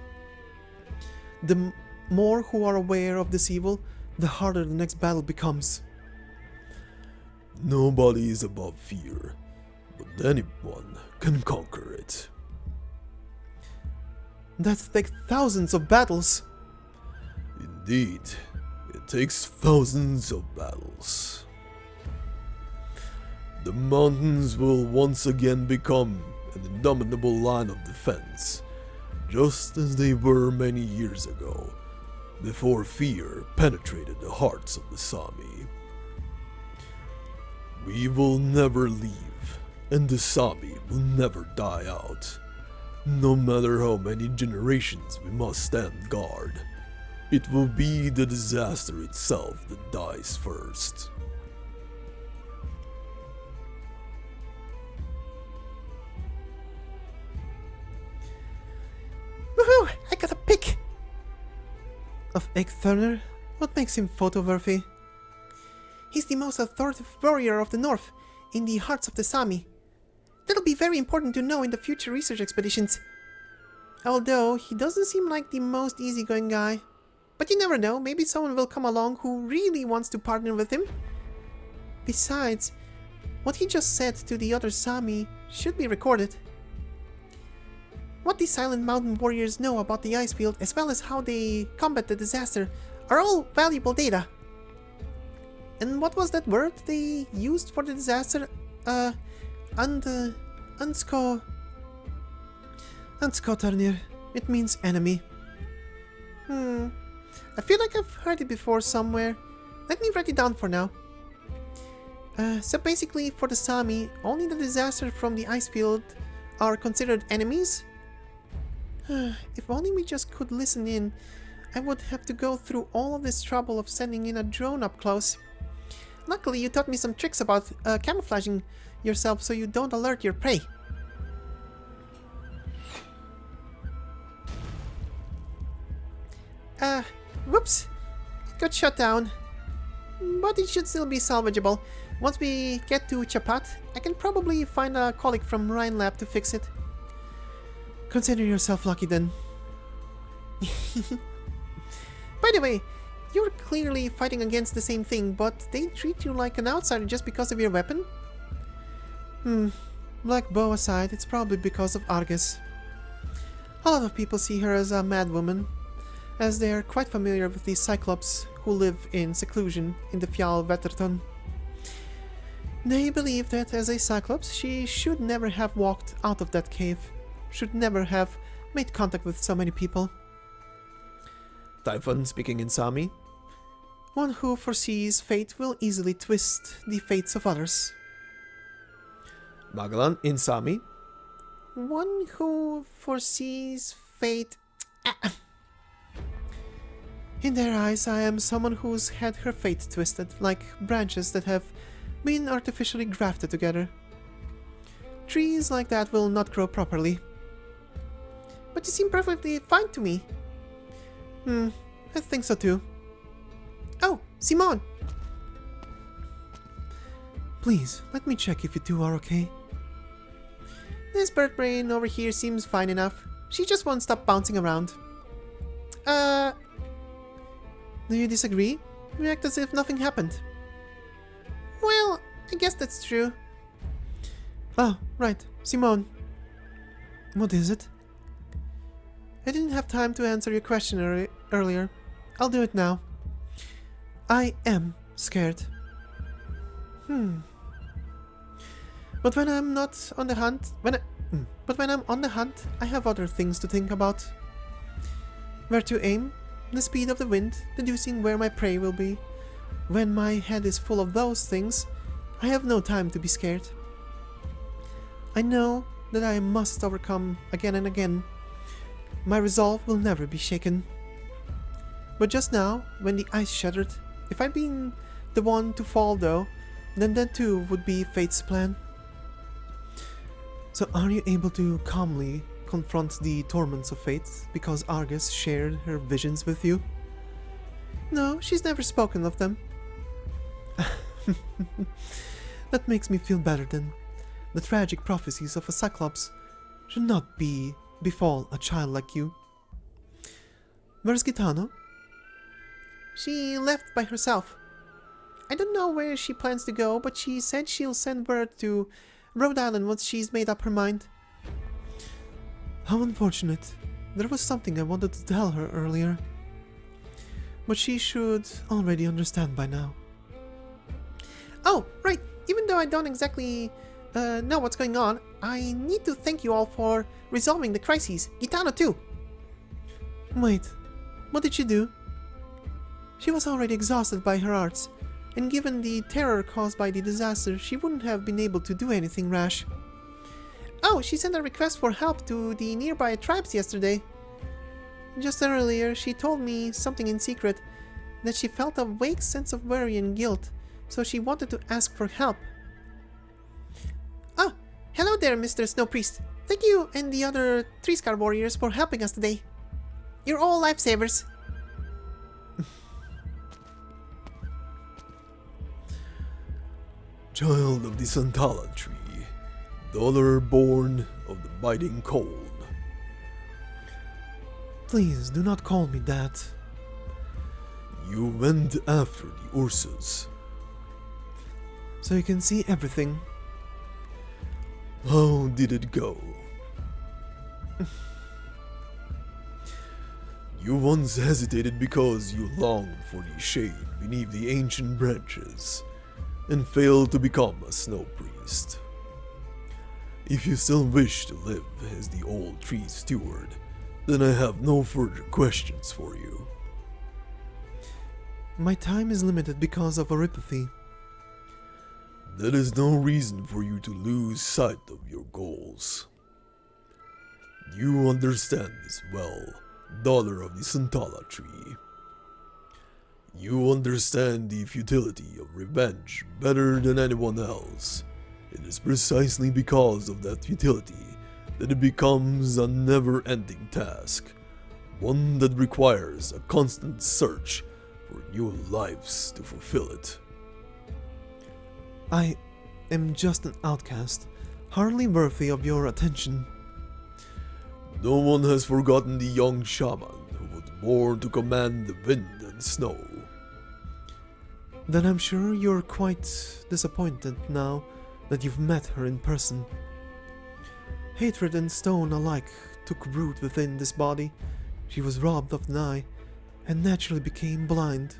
The more who are aware of this evil, the harder the next battle becomes. Nobody is above fear, but anyone can conquer it. That takes thousands of battles. Indeed, it takes thousands of battles. The mountains will once again become an indomitable line of defense, just as they were many years ago, before fear penetrated the hearts of the Sami. We will never leave, and the Sami will never die out. No matter how many generations we must stand guard, it will be the disaster itself that dies first. Woohoo! I got a pic! Of Einn? What makes him photo-worthy? He's the most authoritative warrior of the North, in the hearts of the Sami. That'll be very important to know in the future research expeditions. Although, he doesn't seem like the most easygoing guy. But you never know, maybe someone will come along who really wants to partner with him. Besides, what he just said to the other Sami should be recorded. What the Silent Mountain warriors know about the Icefield, as well as how they combat the disaster, are all valuable data. And what was that word they used for the disaster? Unskotarnir. It means enemy. I feel like I've heard it before somewhere. Let me write it down for now. So basically, for the Sami, only the disaster from the Icefield are considered enemies? If only we just could listen in, I would have to go through all of this trouble of sending in a drone up close. Luckily, you taught me some tricks about camouflaging yourself so you don't alert your prey. Whoops! It got shut down. But it should still be salvageable. Once we get to Chapat, I can probably find a colleague from Rhine Lab to fix it. Consider yourself lucky then. By the way, you're clearly fighting against the same thing, but they treat you like an outsider just because of your weapon? Black Bow aside, it's probably because of Argus. A lot of people see her as a mad woman, as they are quite familiar with the Cyclops who live in seclusion in the Fjall Veterton. They believe that as a Cyclops, she should never have walked out of that cave, should never have made contact with so many people. Typhon speaking in Sami. One who foresees fate will easily twist the fates of others. Magallan in Sami. One who foresees fate... In their eyes, I am someone who's had her fate twisted, like branches that have been artificially grafted together. Trees like that will not grow properly. But you seem perfectly fine to me. I think so too. Oh, Simone! Please, let me check if you two are okay. This bird brain over here seems fine enough. She just won't stop bouncing around. Do you disagree? You act as if nothing happened. Well, I guess that's true. Oh, right. Simone. What is it? I didn't have time to answer your question earlier. I'll do it now. I am scared. But when I'm not on the hunt, when I'm on the hunt, I have other things to think about. Where to aim, the speed of the wind, deducing where my prey will be. When my head is full of those things, I have no time to be scared. I know that I must overcome again and again. My resolve will never be shaken. But just now, when the ice shattered, if I'd been the one to fall though, then that too would be fate's plan. So are you able to calmly confront the torments of fate because Argus shared her visions with you? No, she's never spoken of them. That makes me feel better then. The tragic prophecies of a Cyclops should not befall a child like you. Where's Gitano? She left by herself. I don't know where she plans to go, but she said she'll send word to Rhode Island once she's made up her mind. How unfortunate. There was something I wanted to tell her earlier. But she should already understand by now. Oh, right. Even though I don't exactly know what's going on, I need to thank you all for resolving the crises. Gitano too. Wait, what did she do? She was already exhausted by her arts, and given the terror caused by the disaster, she wouldn't have been able to do anything rash. Oh, she sent a request for help to the nearby tribes yesterday. Just earlier, she told me something in secret, that she felt a vague sense of worry and guilt, so she wanted to ask for help. Oh, hello there, Mr. Snowpriest. Thank you and the other 3-scar warriors for helping us today. You're all lifesavers. Child of the Santalla tree, daughter born of the biting cold. Please do not call me that. You went after the Ursus. So you can see everything. How did it go? You once hesitated because you longed for the shade beneath the ancient branches, and failed to become a Snowpriest. If you still wish to live as the old tree steward, then I have no further questions for you. My time is limited because of Oripathy. That is no reason for you to lose sight of your goals. You understand this well, daughter of the Santalla tree. You understand the futility of revenge better than anyone else. It is precisely because of that futility that it becomes a never-ending task, one that requires a constant search for new lives to fulfill it. I am just an outcast, hardly worthy of your attention. No one has forgotten the young shaman who was born to command the wind and snow. Then I'm sure you're quite disappointed now that you've met her in person. Hatred and stone alike took root within this body. She was robbed of an eye and naturally became blind.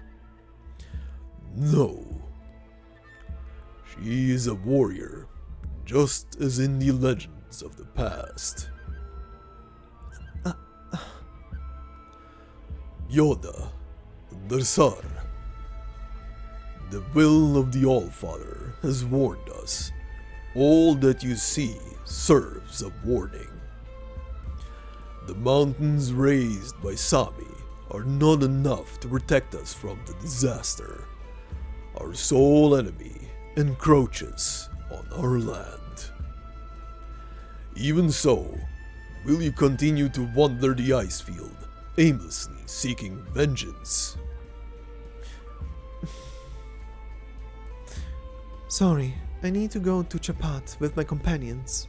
No. She is a warrior, just as in the legends of the past. Yoda, Darsar. The will of the Allfather has warned us. All that you see serves a warning. The mountains raised by Sami are not enough to protect us from the disaster. Our sole enemy encroaches on our land. Even so, will you continue to wander the Icefield, aimlessly seeking vengeance? Sorry, I need to go to Chapat with my companions.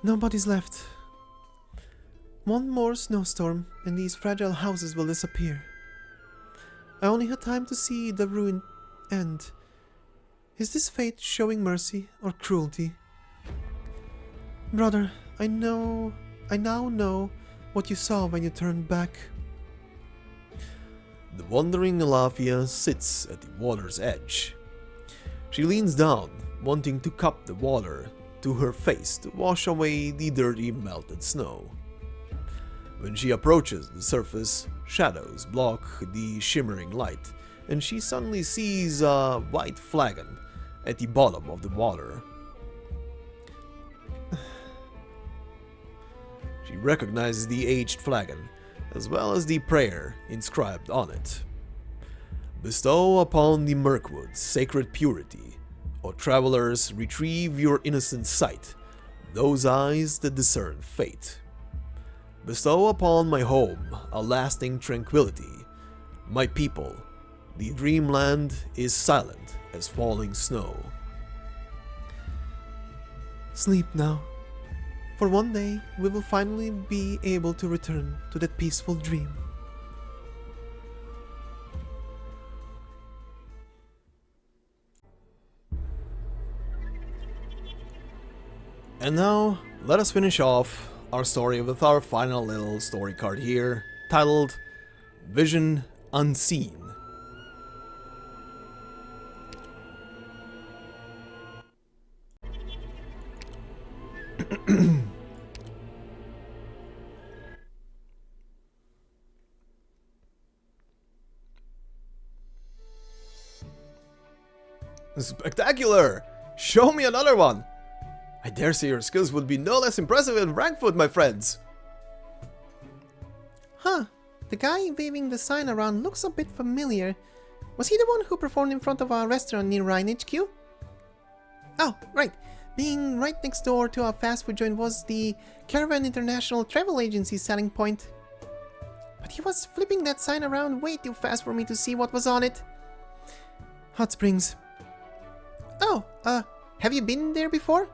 Nobody's left. One more snowstorm and these fragile houses will disappear. I only had time to see the ruin end. Is this fate showing mercy or cruelty? Brother, I now know what you saw when you turned back. The wandering Alafia sits at the water's edge. She leans down, wanting to cup the water to her face to wash away the dirty melted snow. When she approaches the surface, shadows block the shimmering light, and she suddenly sees a white flagon at the bottom of the water. She recognizes the aged flagon, as well as the prayer inscribed on it. Bestow upon the Mirkwood's sacred purity, O travelers, retrieve your innocent sight, those eyes that discern fate. Bestow upon my home a lasting tranquility. My people, the dreamland is silent as falling snow. Sleep now, For one day, we will finally be able to return to that peaceful dream. And now, let us finish off our story with our final little story card here, titled Vision Unseen. Spectacular! Show me another one! I dare say your skills would be no less impressive in Frankfurt, my friends! Huh, the guy waving the sign around looks a bit familiar. Was he the one who performed in front of a restaurant near Rhine HQ? Oh, right. Being right next door to our fast food joint was the Caravan International Travel Agency's selling point. But he was flipping that sign around way too fast for me to see what was on it. Hot Springs. Oh, have you been there before?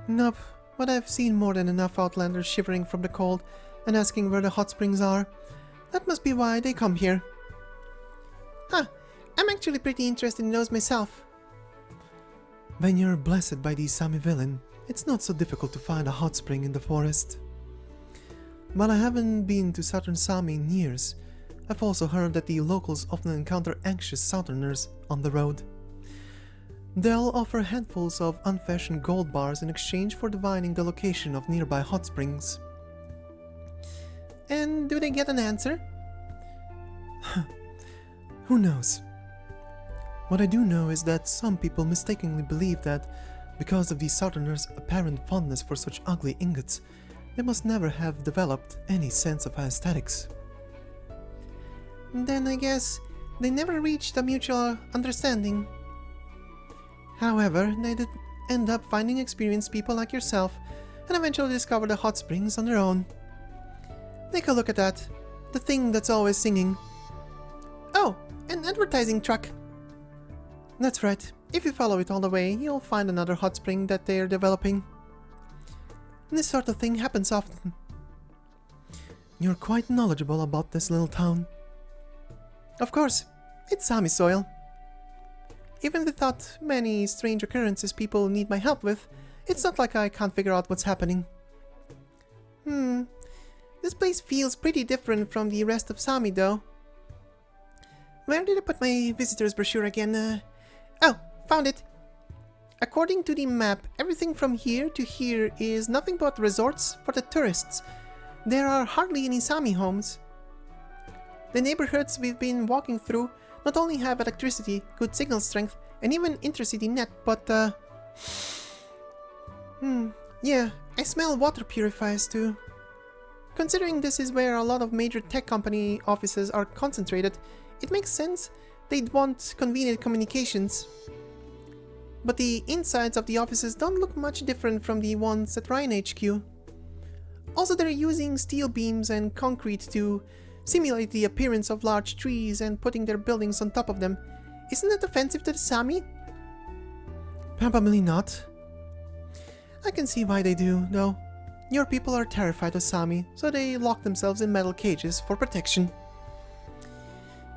Nope, but I've seen more than enough Outlanders shivering from the cold and asking where the hot springs are. That must be why they come here. Huh, I'm actually pretty interested in those myself. When you're blessed by the Sami villain, it's not so difficult to find a hot spring in the forest. While I haven't been to southern Sami in years, I've also heard that the locals often encounter anxious southerners on the road. They'll offer handfuls of unfashioned gold bars in exchange for divining the location of nearby hot springs. And do they get an answer? Who knows? What I do know is that some people mistakenly believe that because of the southerners' apparent fondness for such ugly ingots, they must never have developed any sense of aesthetics. Then I guess they never reached a mutual understanding. However, they did end up finding experienced people like yourself and eventually discover the hot springs on their own. Take a look at that. The thing that's always singing. Oh, an advertising truck. That's right. If you follow it all the way, you'll find another hot spring that they're developing. This sort of thing happens often. You're quite knowledgeable about this little town. Of course, it's Sami soil. Even without many strange occurrences people need my help with, it's not like I can't figure out what's happening. This place feels pretty different from the rest of Sami though. Where did I put my visitor's brochure again? Oh, found it! According to the map, everything from here to here is nothing but resorts for the tourists. There are hardly any Sami homes. The neighborhoods we've been walking through not only have electricity, good signal strength, and even intercity net, but yeah, I smell water purifiers too. Considering this is where a lot of major tech company offices are concentrated, it makes sense they'd want convenient communications. But the insides of the offices don't look much different from the ones at Rhine HQ. Also, they're using steel beams and concrete to simulate the appearance of large trees and putting their buildings on top of them. Isn't that offensive to the Sami? Probably not. I can see why they do, though. Your people are terrified of Sami, so they lock themselves in metal cages for protection.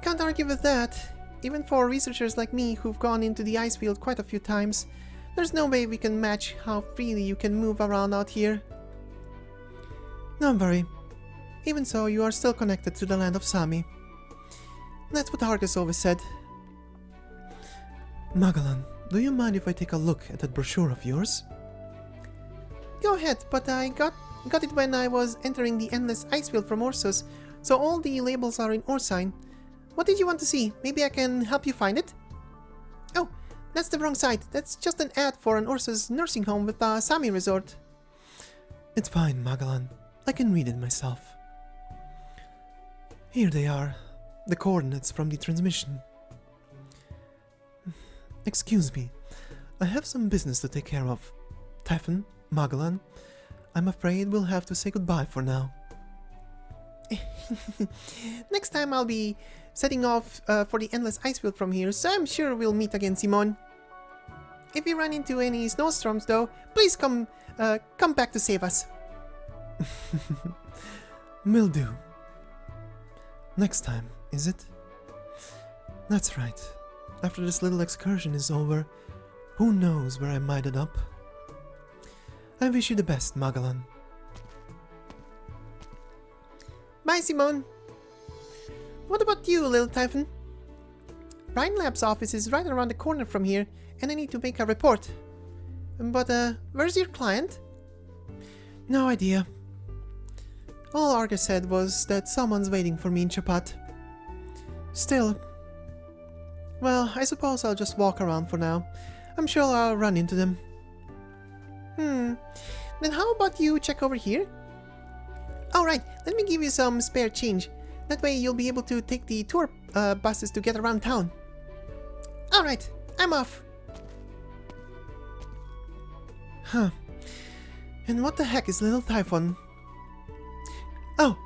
Can't argue with that. Even for researchers like me who've gone into the Icefield quite a few times, there's no way we can match how freely you can move around out here. Don't worry. Even so, you are still connected to the land of Sami. That's what Argus always said. Magallan, do you mind if I take a look at that brochure of yours? Go ahead, but I got it when I was entering the endless Icefield from Ursus, so all the labels are in Ursine. What did you want to see? Maybe I can help you find it? Oh, that's the wrong site. That's just an ad for an Ursus nursing home with a Sami resort. It's fine, Magallan. I can read it myself. Here they are, the coordinates from the transmission. Excuse me, I have some business to take care of. Typhon, Magallan, I'm afraid we'll have to say goodbye for now. Next time I'll be setting off for the endless Icefield from here, so I'm sure we'll meet again, Simon. If you run into any snowstorms, though, please come back to save us. Will do. Next time, is it? That's right. After this little excursion is over, who knows where I might end up? I wish you the best, Magallan. Bye, Simone. What about you, little Typhon? Rhine Lab's office is right around the corner from here, and I need to make a report. But, where's your client? No idea. All Argus said was that someone's waiting for me in Chapat. Still, well, I suppose I'll just walk around for now. I'm sure I'll run into them. Then how about you check over here? Alright, let me give you some spare change. That way you'll be able to take the tour buses to get around town. Alright, I'm off. Huh. And what the heck is little Typhon? Oh!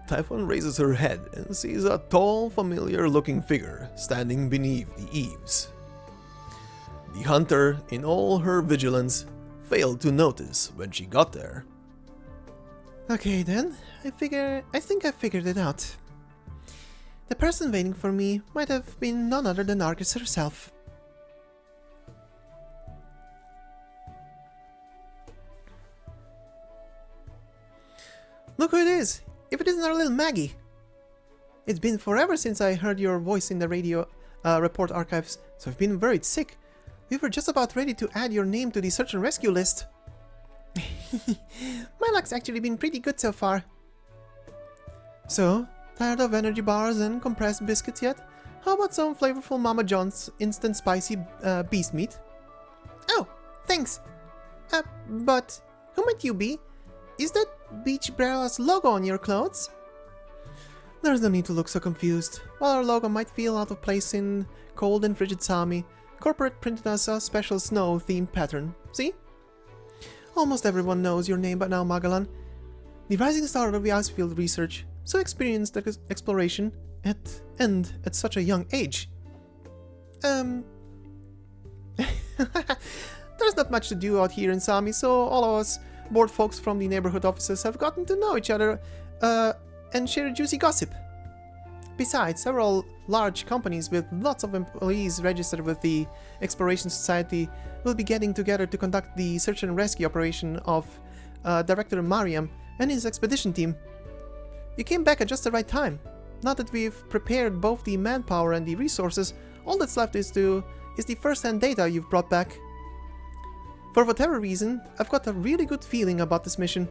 Typhon raises her head and sees a tall, familiar-looking figure standing beneath the eaves. The hunter, in all her vigilance, failed to notice when she got there. Okay then, I think I figured it out. The person waiting for me might have been none other than Argus herself. Look who it is! If it isn't our little Maggie! It's been forever since I heard your voice in the radio report archives, so I've been worried sick. We were just about ready to add your name to the search and rescue list. My luck's actually been pretty good so far. So, tired of energy bars and compressed biscuits yet? How about some flavorful Mama John's instant spicy beast meat? Oh, thanks. But who might you be? Is that Beach Brella's logo on your clothes? There's no need to look so confused. While our logo might feel out of place in cold and frigid Sami, corporate printed us a special snow-themed pattern. See? Almost everyone knows your name by now, Magallan. The rising star of the Icefield research, so experienced at exploration, and at such a young age. There's not much to do out here in Sami, so all of us bored folks from the neighborhood offices have gotten to know each other and share juicy gossip. Besides, several large companies with lots of employees registered with the Exploration Society will be getting together to conduct the search and rescue operation of Director Mariam and his expedition team. You came back at just the right time. Now that we've prepared both the manpower and the resources, all that's left is the first-hand data you've brought back. For whatever reason, I've got a really good feeling about this mission.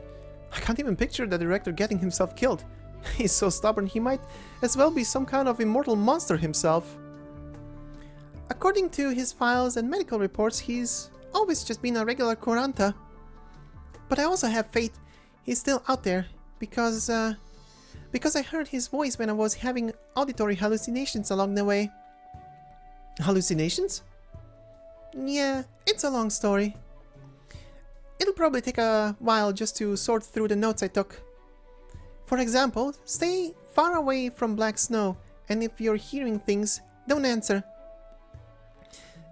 I can't even picture the director getting himself killed. He's so stubborn he might as well be some kind of immortal monster himself. According to his files and medical reports, he's always just been a regular Kuranta. But I also have faith he's still out there, because I heard his voice when I was having auditory hallucinations along the way. Hallucinations? Yeah, it's a long story. It'll probably take a while just to sort through the notes I took. For example, stay far away from black snow, and if you're hearing things, don't answer.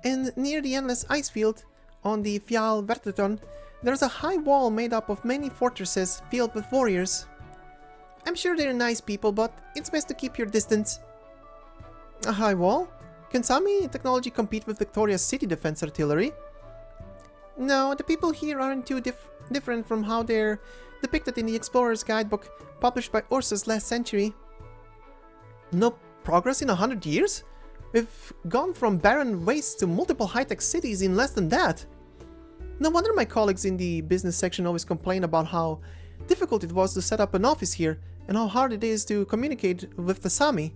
And near the endless ice field, on the Fjall Verteton, there's a high wall made up of many fortresses filled with warriors. I'm sure they're nice people, but it's best to keep your distance. A high wall? Can Sami technology compete with Victoria's city defense artillery? No, the people here aren't too different from how they're depicted in the Explorer's Guidebook published by Ursus last century. No progress in 100 years? We've gone from barren wastes to multiple high-tech cities in less than that. No wonder my colleagues in the business section always complain about how difficult it was to set up an office here and how hard it is to communicate with the Sami.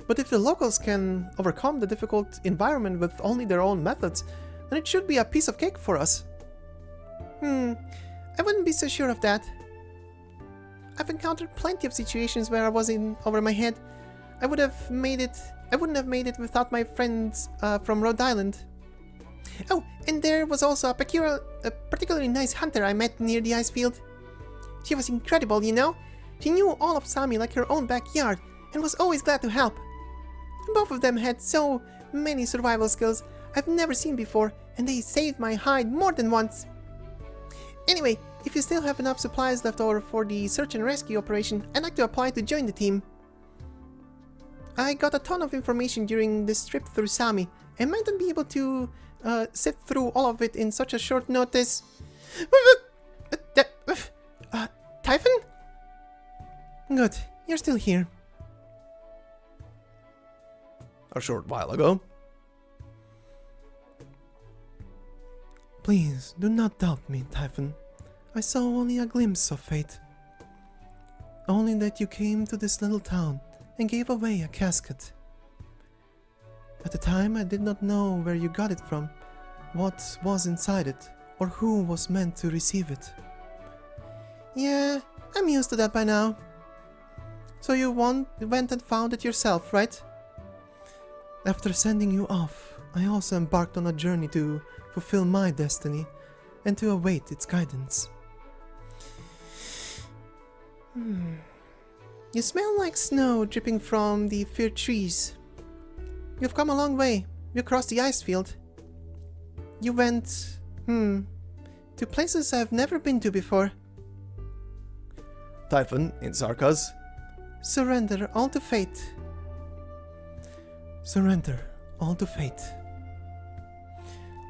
But if the locals can overcome the difficult environment with only their own methods, then it should be a piece of cake for us. I wouldn't be so sure of that. I've encountered plenty of situations where I was in over my head. I wouldn't have made it without my friends from Rhode Island. Oh, and there was also a particularly nice hunter I met near the ice field. She was incredible, you know? She knew all of Sami like her own backyard and was always glad to help. Both of them had so many survival skills, I've never seen before, and they saved my hide more than once. Anyway, if you still have enough supplies left over for the search and rescue operation, I'd like to apply to join the team. I got a ton of information during this trip through Sami, and might not be able to sift through all of it in such a short notice. Typhon? Good, you're still here. A short while ago. Please, do not doubt me, Typhon. I saw only a glimpse of fate. Only that you came to this little town and gave away a casket. At the time, I did not know where you got it from, what was inside it, or who was meant to receive it. Yeah, I'm used to that by now. So you went and found it yourself, right? After sending you off, I also embarked on a journey to fulfill my destiny and to await its guidance. You smell like snow dripping from the fir trees. You've come a long way. You crossed the Icefield. You went, to places I've never been to before. Typhon, in sarcasm. Surrender all to fate. Surrender all to fate.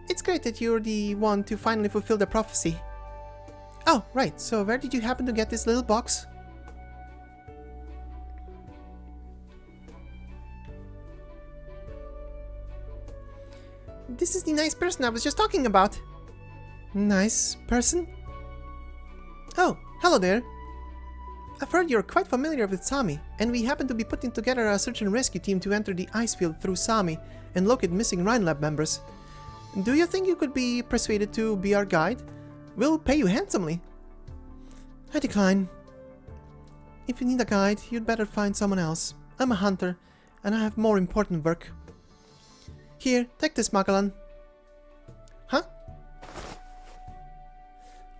It's great that you're the one to finally fulfill the prophecy. Oh, right, so where did you happen to get this little box? This is the nice person I was just talking about. Nice person? Oh, hello there. I've heard you're quite familiar with Sami, and we happen to be putting together a search and rescue team to enter the Icefield through Sami and locate missing Rhine Lab members. Do you think you could be persuaded to be our guide? We'll pay you handsomely. I decline. If you need a guide, you'd better find someone else. I'm a hunter, and I have more important work. Here, take this, Magallan. Huh?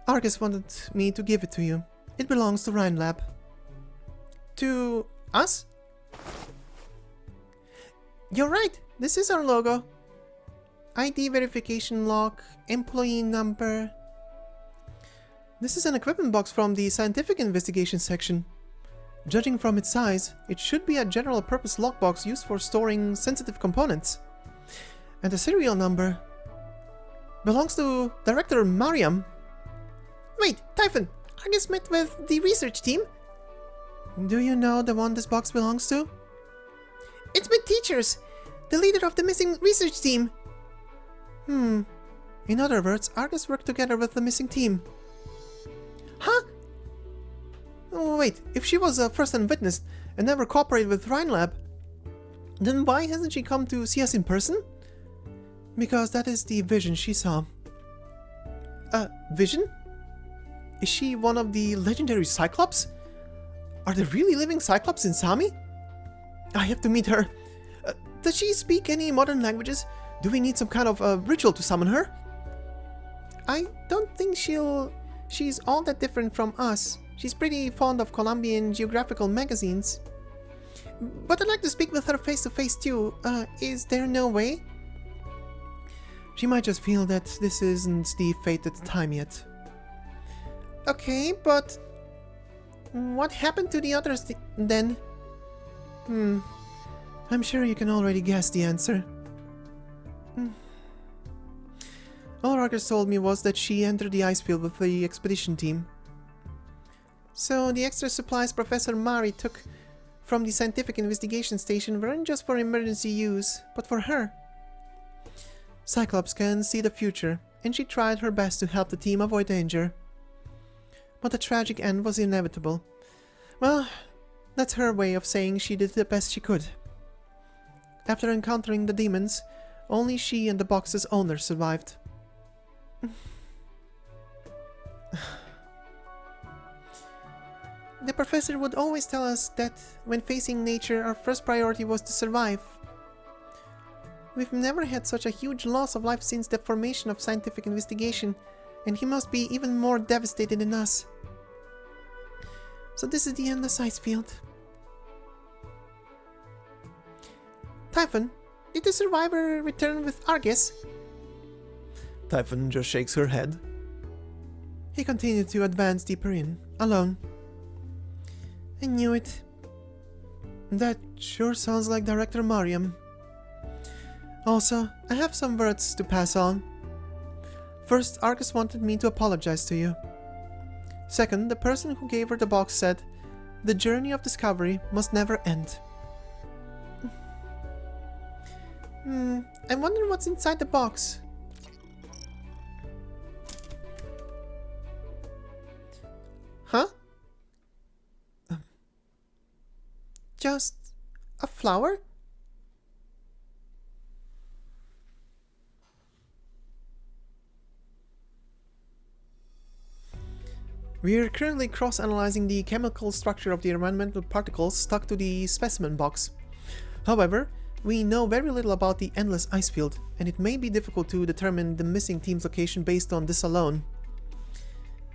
Argus wanted me to give it to you. It belongs to Rhine Lab. To us? You're right, this is our logo. ID verification log, employee number. This is an equipment box from the scientific investigation section. Judging from its size, it should be a general purpose lockbox used for storing sensitive components. And the serial number belongs to Director Mariam. Wait, Typhon, Argus met with the research team? Do you know the one this box belongs to? It's with teachers, the leader of the missing research team. In other words, Argus worked together with the missing team. Huh? Oh, wait, if she was a first-hand witness and never cooperated with Rhine Lab, then why hasn't she come to see us in person? Because that is the vision she saw. Vision? Is she one of the legendary Cyclops? Are there really living Cyclops in Sami? I have to meet her. Does she speak any modern languages? Do we need some kind of ritual to summon her? I don't think she's all that different from us. She's pretty fond of Colombian geographical magazines. But I'd like to speak with her face to face too. Is there no way? She might just feel that this isn't the fated time yet. Okay, but what happened to the others then? I'm sure you can already guess the answer. All Argus told me was that she entered the Icefield with the expedition team. So the extra supplies Professor Mari took from the scientific investigation station weren't just for emergency use, but for her. Cyclops can see the future, and she tried her best to help the team avoid danger. But the tragic end was inevitable. Well, that's her way of saying she did the best she could. After encountering the demons, only she and the box's owner survived. The professor would always tell us that when facing nature, our first priority was to survive. We've never had such a huge loss of life since the formation of scientific investigation, and he must be even more devastated than us. So this is the endless Icefield. Typhon, Did the survivor return with Argus? Typhon just shakes her head. He continued to advance deeper in, alone. I knew it. That sure sounds like Director Mariam. Also, I have some words to pass on. First, Argus wanted me to apologize to you. Second, the person who gave her the box said, the journey of discovery must never end. I wonder what's inside the box. Huh? Just a flower? We are currently cross-analyzing the chemical structure of the environmental particles stuck to the specimen box. However, we know very little about the endless ice field, and it may be difficult to determine the missing team's location based on this alone.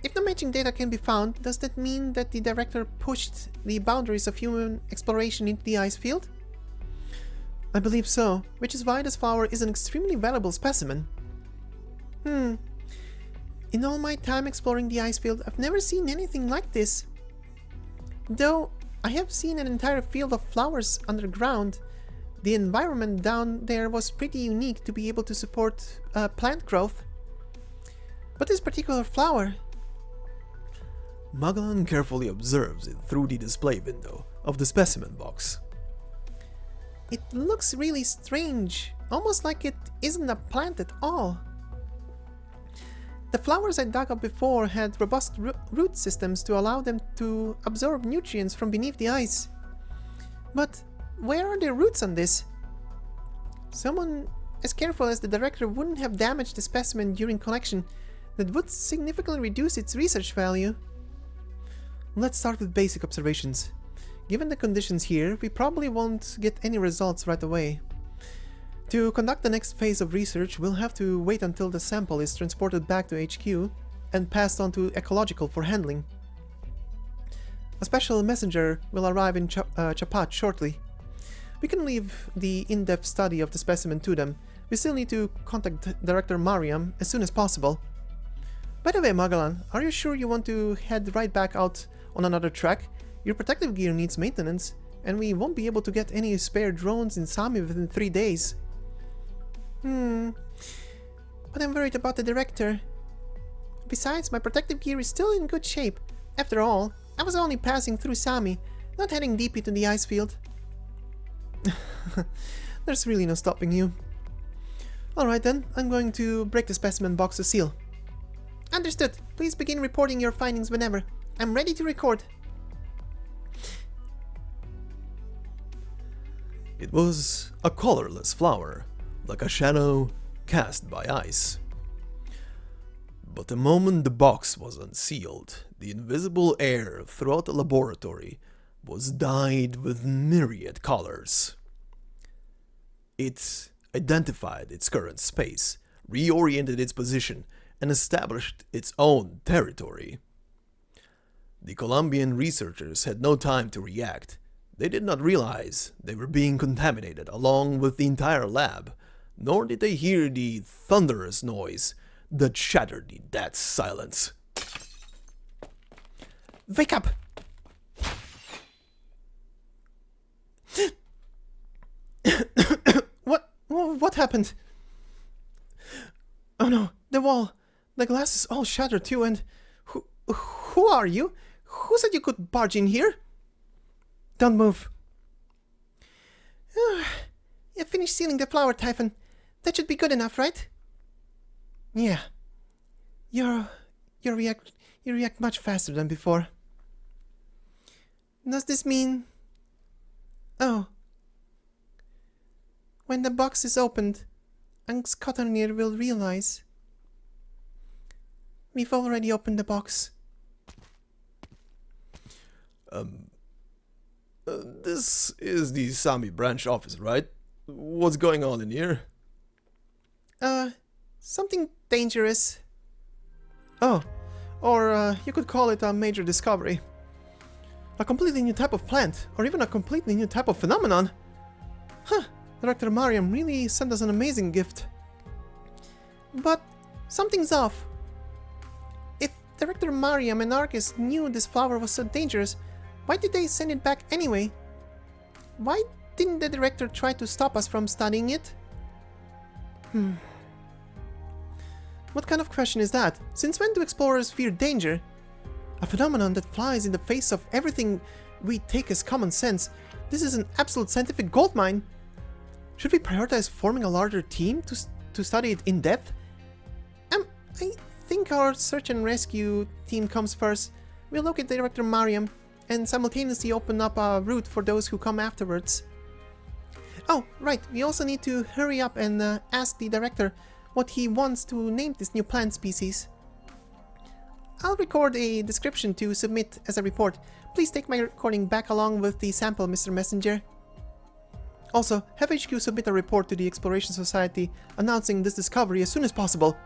If no matching data can be found, does that mean that the director pushed the boundaries of human exploration into the ice field? I believe so, which is why this flower is an extremely valuable specimen. In all my time exploring the ice field, I've never seen anything like this. Though I have seen an entire field of flowers underground, the environment down there was pretty unique to be able to support plant growth. But this particular flower... Magallan carefully observes it through the display window of the specimen box. It looks really strange, almost like it isn't a plant at all. The flowers I dug up before had robust root systems to allow them to absorb nutrients from beneath the ice. But where are the roots on this? Someone as careful as the director wouldn't have damaged the specimen during collection. That would significantly reduce its research value. Let's start with basic observations. Given the conditions here, we probably won't get any results right away. To conduct the next phase of research, we'll have to wait until the sample is transported back to HQ and passed on to Ecological for handling. A special messenger will arrive in Chapat shortly. We can leave the in-depth study of the specimen to them. We still need to contact Director Mariam as soon as possible. By the way, Magallan, are you sure you want to head right back out on another track? Your protective gear needs maintenance, and we won't be able to get any spare drones in Sami within 3 days. But I'm worried about the director. Besides, my protective gear is still in good shape. After all, I was only passing through Sami, not heading deep into the ice field. There's really no stopping you. Alright then, I'm going to break the specimen box to seal. Understood. Please begin reporting your findings whenever. I'm ready to record. It was a colorless flower, like a shadow cast by ice. But the moment the box was unsealed, the invisible air throughout the laboratory was dyed with myriad colors. It identified its current space, reoriented its position, and established its own territory. The Colombian researchers had no time to react. They did not realize they were being contaminated along with the entire lab, nor did they hear the thunderous noise that shattered the dead silence. Wake up! What happened? Oh no, the wall. The glass is all shattered too, and who are you? Who said you could barge in here? Don't move. You finished sealing the flower, Typhon. That should be good enough, right? Yeah. You react much faster than before. Does this mean... Oh. When the box is opened, Skógrinn will realize... We've already opened the box. This is the Sami branch office, right? What's going on in here? Something dangerous. Oh, or you could call it a major discovery. A completely new type of plant, or even a completely new type of phenomenon. Huh, Director Mariam really sent us an amazing gift. But something's off. If Director Mariam and Arcus knew this flower was so dangerous, why did they send it back anyway? Why didn't the director try to stop us from studying it? What kind of question is that? Since when do explorers fear danger? A phenomenon that flies in the face of everything we take as common sense. This is an absolute scientific goldmine. Should we prioritize forming a larger team to study it in depth? I think our search and rescue team comes first. We'll locate Director Mariam and simultaneously open up a route for those who come afterwards. Oh, right, we also need to hurry up and ask the director what he wants to name this new plant species. I'll record a description to submit as a report. Please take my recording back along with the sample, Mr. Messenger. Also, have HQ submit a report to the Exploration Society announcing this discovery as soon as possible.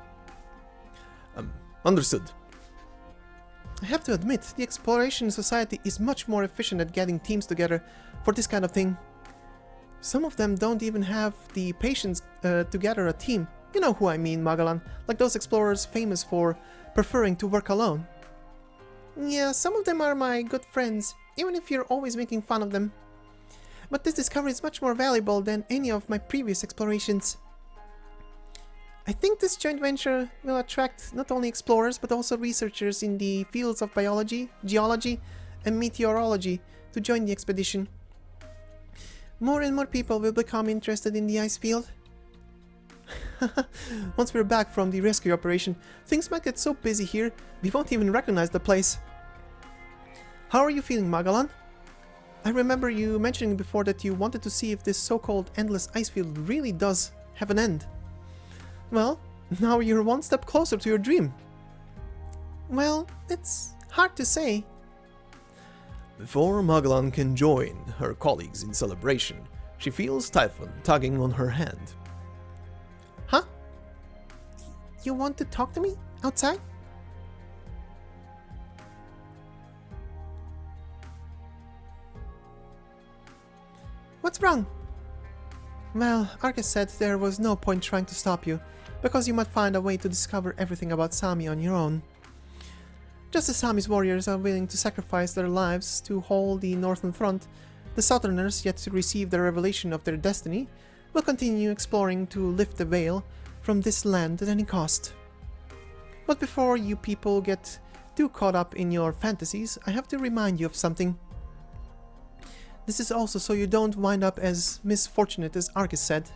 Understood. I have to admit, the Exploration Society is much more efficient at getting teams together for this kind of thing. Some of them don't even have the patience to gather a team. You know who I mean, Magallan, like those explorers famous for preferring to work alone. Yeah, some of them are my good friends, even if you're always making fun of them. But this discovery is much more valuable than any of my previous explorations. I think this joint venture will attract not only explorers but also researchers in the fields of biology, geology, and meteorology to join the expedition. More and more people will become interested in the ice field. Once we're back from the rescue operation, things might get so busy here we won't even recognize the place. How are you feeling, Magallan? I remember you mentioning before that you wanted to see if this so-called endless ice field really does have an end. Well, now you're one step closer to your dream. Well, it's hard to say. Before Magallan can join her colleagues in celebration, she feels Typhon tugging on her hand. Huh? You want to talk to me? Outside? What's wrong? Well, Arcus said there was no point trying to stop you, because you might find a way to discover everything about Sami on your own. Just as Sami's warriors are willing to sacrifice their lives to hold the northern front, the southerners yet to receive the revelation of their destiny will continue exploring to lift the veil from this land at any cost. But before you people get too caught up in your fantasies, I have to remind you of something. This is also so you don't wind up as misfortunate as Arcus said.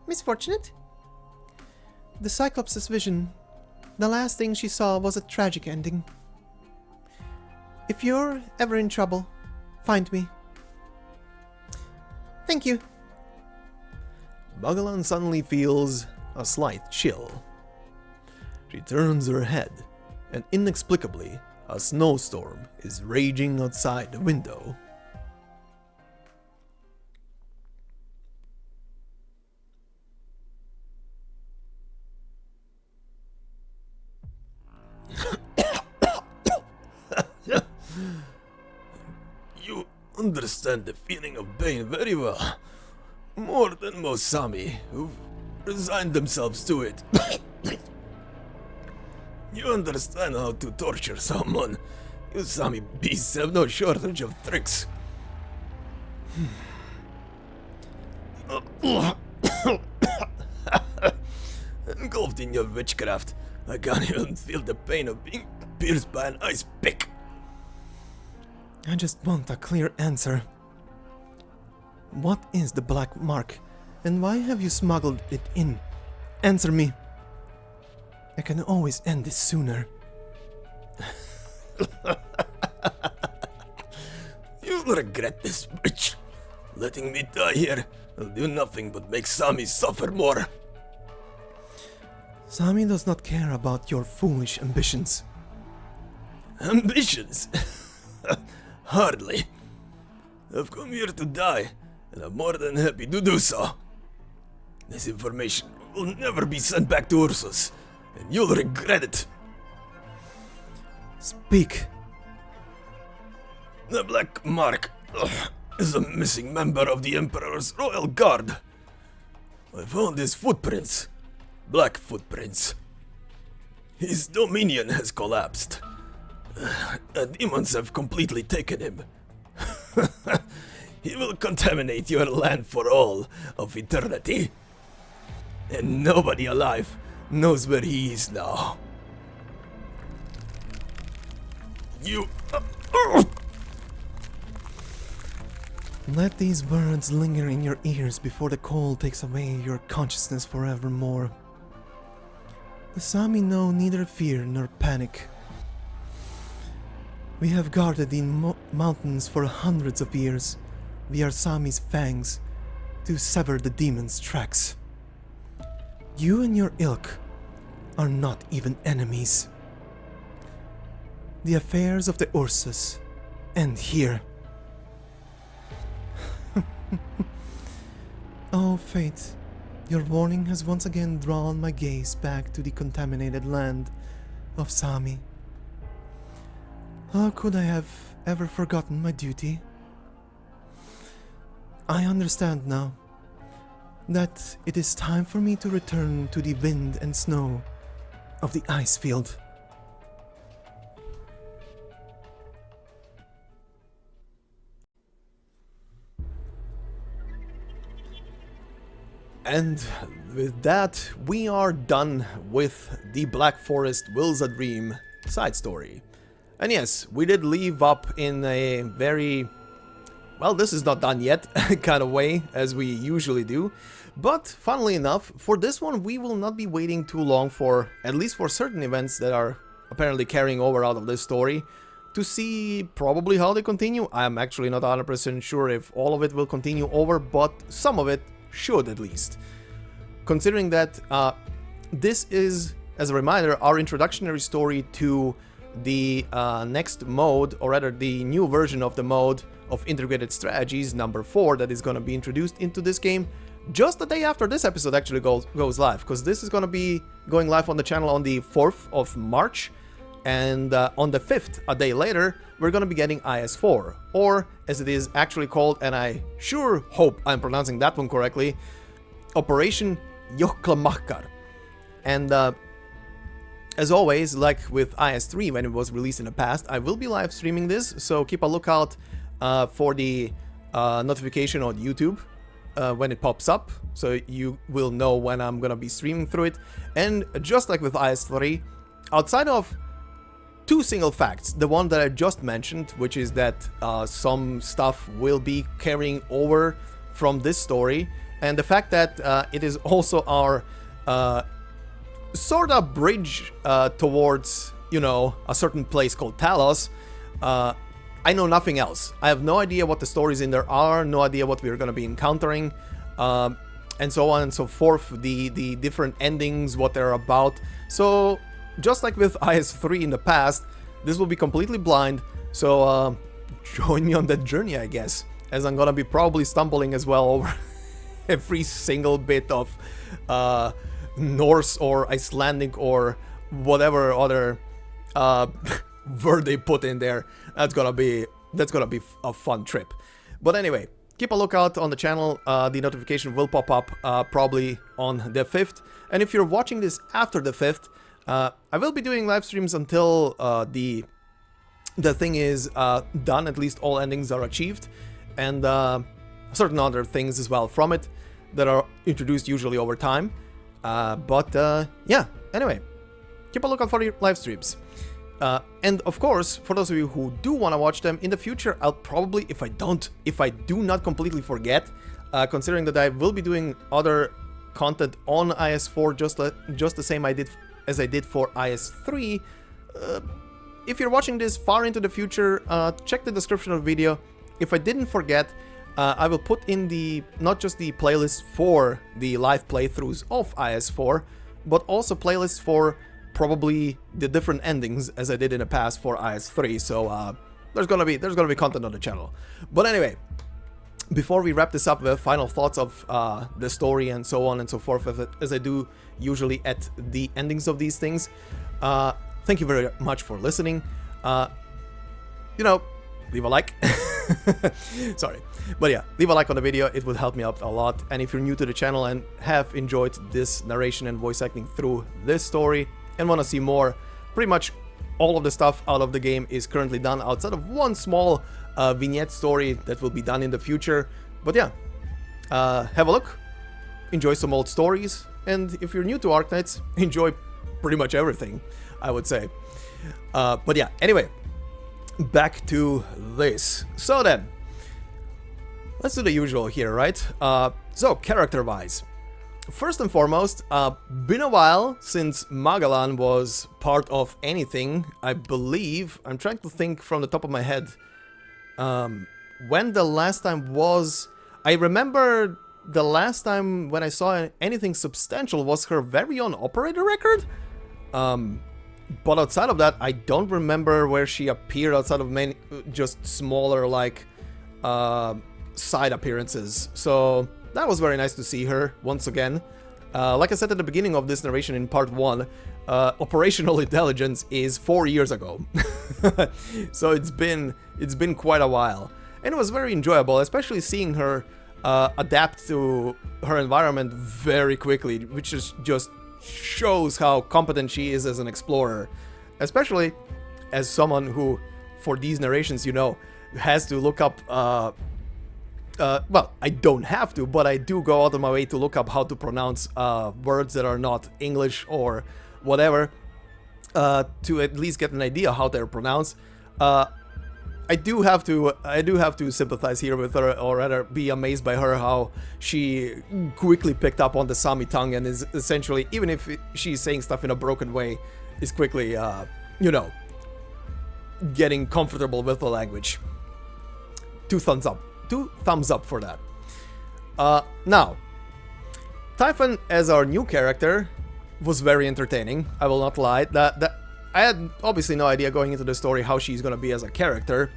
Misfortunate? The Cyclops' vision, the last thing she saw was a tragic ending. If you're ever in trouble, find me. Thank you. Magallan suddenly feels a slight chill. She turns her head, and inexplicably, a snowstorm is raging outside the window. You understand the feeling of pain very well. More than most Sami, who've resigned themselves to it. You understand how to torture someone. You Sami beasts have no shortage of tricks. Engulfed in your witchcraft, I can't even feel the pain of being pierced by an ice pick. I just want a clear answer. What is the black mark, and why have you smuggled it in? Answer me. I can always end this sooner. You'll regret this, bitch. Letting me die here will do nothing but make Sami suffer more. Sami does not care about your foolish ambitions. Ambitions? Hardly. I've come here to die, and I'm more than happy to do so. This information will never be sent back to Ursus, and you'll regret it. Speak. The black mark. is a missing member of the Emperor's Royal Guard. I found his footprints, black footprints. His dominion has collapsed. Demons have completely taken him. He will contaminate your land for all of eternity. And nobody alive knows where he is now. You... Let these words linger in your ears before the cold takes away your consciousness forevermore. The Sami know neither fear nor panic. We have guarded the mountains for hundreds of years. We are Sami's fangs to sever the demon's tracks. You and your ilk are not even enemies. The affairs of the Ursus end here. Oh, fate, your warning has once again drawn my gaze back to the contaminated land of Sami. How could I have ever forgotten my duty? I understand now that it is time for me to return to the wind and snow of the Icefield. And with that, we are done with the Black Forest Wills a Dream side story. And yes, we did leave up in a very, well, this is not done yet kind of way, as we usually do. But funnily enough, for this one we will not be waiting too long for, at least for certain events that are apparently carrying over out of this story, to see probably how they continue. I'm actually not 100% sure if all of it will continue over, but some of it should at least. Considering that this is, as a reminder, our introductory story to the next mode, or rather the new version of the mode of integrated strategies, number 4, that is going to be introduced into this game just the day after this episode actually goes live, because this is going to be going live on the channel on the 4th of March, and on the 5th, a day later, we're going to be getting IS4, or as it is actually called, and I sure hope I'm pronouncing that one correctly, Operation Joklumarkar. And as always, like with IS3 when it was released in the past, I will be live streaming this, so keep a lookout for the notification on YouTube when it pops up, so you will know when I'm gonna be streaming through it. And just like with IS3, outside of two single facts, the one that I just mentioned, which is that some stuff will be carrying over from this story, and the fact that it is also our sort of bridge towards, you know, a certain place called Talos. I know nothing else. I have no idea what the stories in there are, no idea what we're going to be encountering, and so on and so forth, the different endings, what they're about. So just like with IS3 in the past, this will be completely blind, so join me on that journey, I guess, as I'm gonna be probably stumbling as well over every single bit of Norse or Icelandic or whatever other word they put in there. That's gonna be a fun trip. But anyway, keep a lookout on the channel. The notification will pop up probably on the 5th, and if you're watching this after the 5th, I will be doing live streams until the thing is done, at least all endings are achieved, and certain other things as well from it that are introduced usually over time. Yeah, anyway, keep a lookout for your live streams. And of course, for those of you who do want to watch them in the future, I'll probably, if I do not completely forget, considering that I will be doing other content on IS4 just the same as I did for IS3. If you're watching this far into the future, check the description of the video. If I didn't forget, I will put in not just the playlist for the live playthroughs of IS4, but also playlists for probably the different endings as I did in the past for IS3. So there's gonna be content on the channel. But anyway, before we wrap this up with final thoughts of the story and so on and so forth, as I do usually at the endings of these things, thank you very much for listening. You know, leave a like, Sorry. But yeah, leave a like on the video, it would help me out a lot. And if you're new to the channel and have enjoyed this narration and voice acting through this story and want to see more, pretty much all of the stuff out of the game is currently done outside of one small vignette story that will be done in the future. But yeah, have a look, enjoy some old stories, and if you're new to Arknights, enjoy pretty much everything, I would say. But yeah, anyway, back to this. So then, let's do the usual here, right? So, character-wise. First and foremost, been a while since Magallan was part of anything, I believe. I'm trying to think from the top of my head when the last time was. I remember the last time when I saw anything substantial was her very own operator record. But outside of that, I don't remember where she appeared outside of many, just smaller, like, side appearances. So that was very nice to see her once again. Like I said at the beginning of this narration in part 1, operational intelligence is 4 years ago. So it's been quite a while. And it was very enjoyable, especially seeing her adapt to her environment very quickly, which is just shows how competent she is as an explorer, especially as someone who, for these narrations, you know, has to look up, well, I don't have to, but I do go out of my way to look up how to pronounce words that are not English or whatever, to at least get an idea how they're pronounced. I do have to sympathize here with her, or rather be amazed by her, how she quickly picked up on the Sami tongue and is essentially, even if she's saying stuff in a broken way, is quickly, you know, getting comfortable with the language. Two thumbs up for that. Now, Typhon as our new character was very entertaining, I will not lie. I had obviously no idea going into the story how she's gonna be as a character.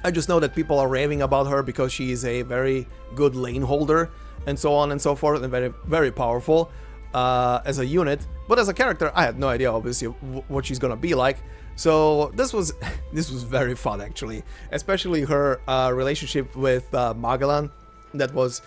I just know that people are raving about her because she is a very good lane holder and so on and so forth, and very, very powerful as a unit. But as a character, I had no idea obviously what she's gonna be like. So this was very fun actually, especially her relationship with Magallan, that was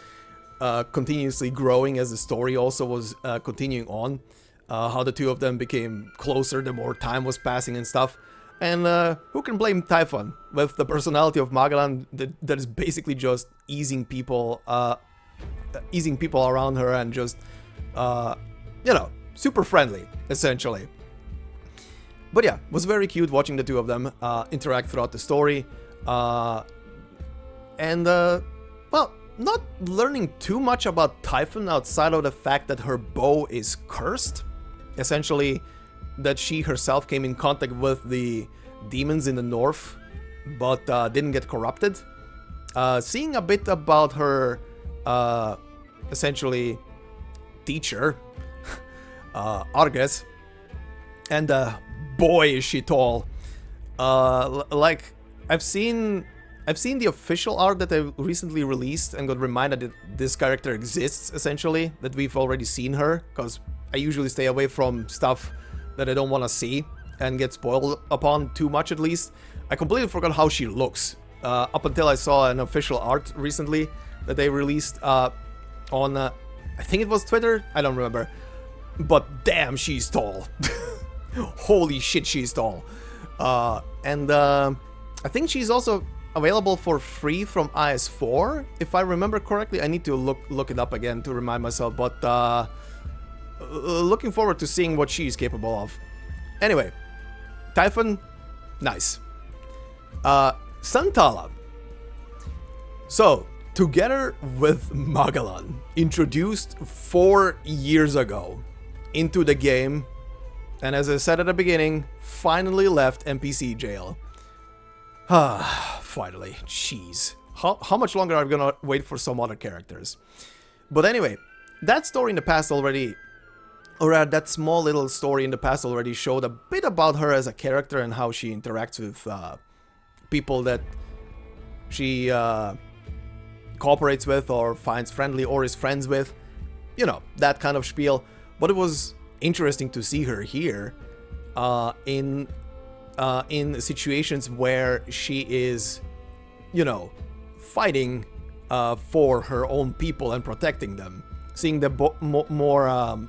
continuously growing as the story also was continuing on. How the two of them became closer the more time was passing and stuff. And who can blame Typhon with the personality of Magallan that is basically just easing people around her and just, you know, super friendly, essentially. But yeah, it was very cute watching the two of them interact throughout the story. And, well, not learning too much about Typhon outside of the fact that her bow is cursed. Essentially, that she herself came in contact with the demons in the north, but didn't get corrupted. Seeing a bit about her, essentially, teacher, Arges, and boy is she tall. Like, I've seen the official art that they recently released and got reminded that this character exists, essentially, that we've already seen her, because I usually stay away from stuff that I don't want to see and get spoiled upon too much, at least. I completely forgot how she looks up until I saw an official art recently that they released on, I think it was Twitter? I don't remember. But damn, she's tall. Holy shit, she's tall. And I think she's also available for free from IS4, if I remember correctly. I need to look it up again to remind myself, but looking forward to seeing what she's capable of. Anyway, Typhon, nice. Santalla. So, together with Magallan, introduced 4 years ago into the game, and as I said at the beginning, finally left NPC jail. Finally, jeez. How much longer are we gonna wait for some other characters? But anyway, that story in the past already, or that small little story in the past already showed a bit about her as a character and how she interacts with people that she cooperates with or finds friendly or is friends with. You know, that kind of spiel. But it was interesting to see her here in situations where she is you know, fighting for her own people and protecting them. Seeing the more,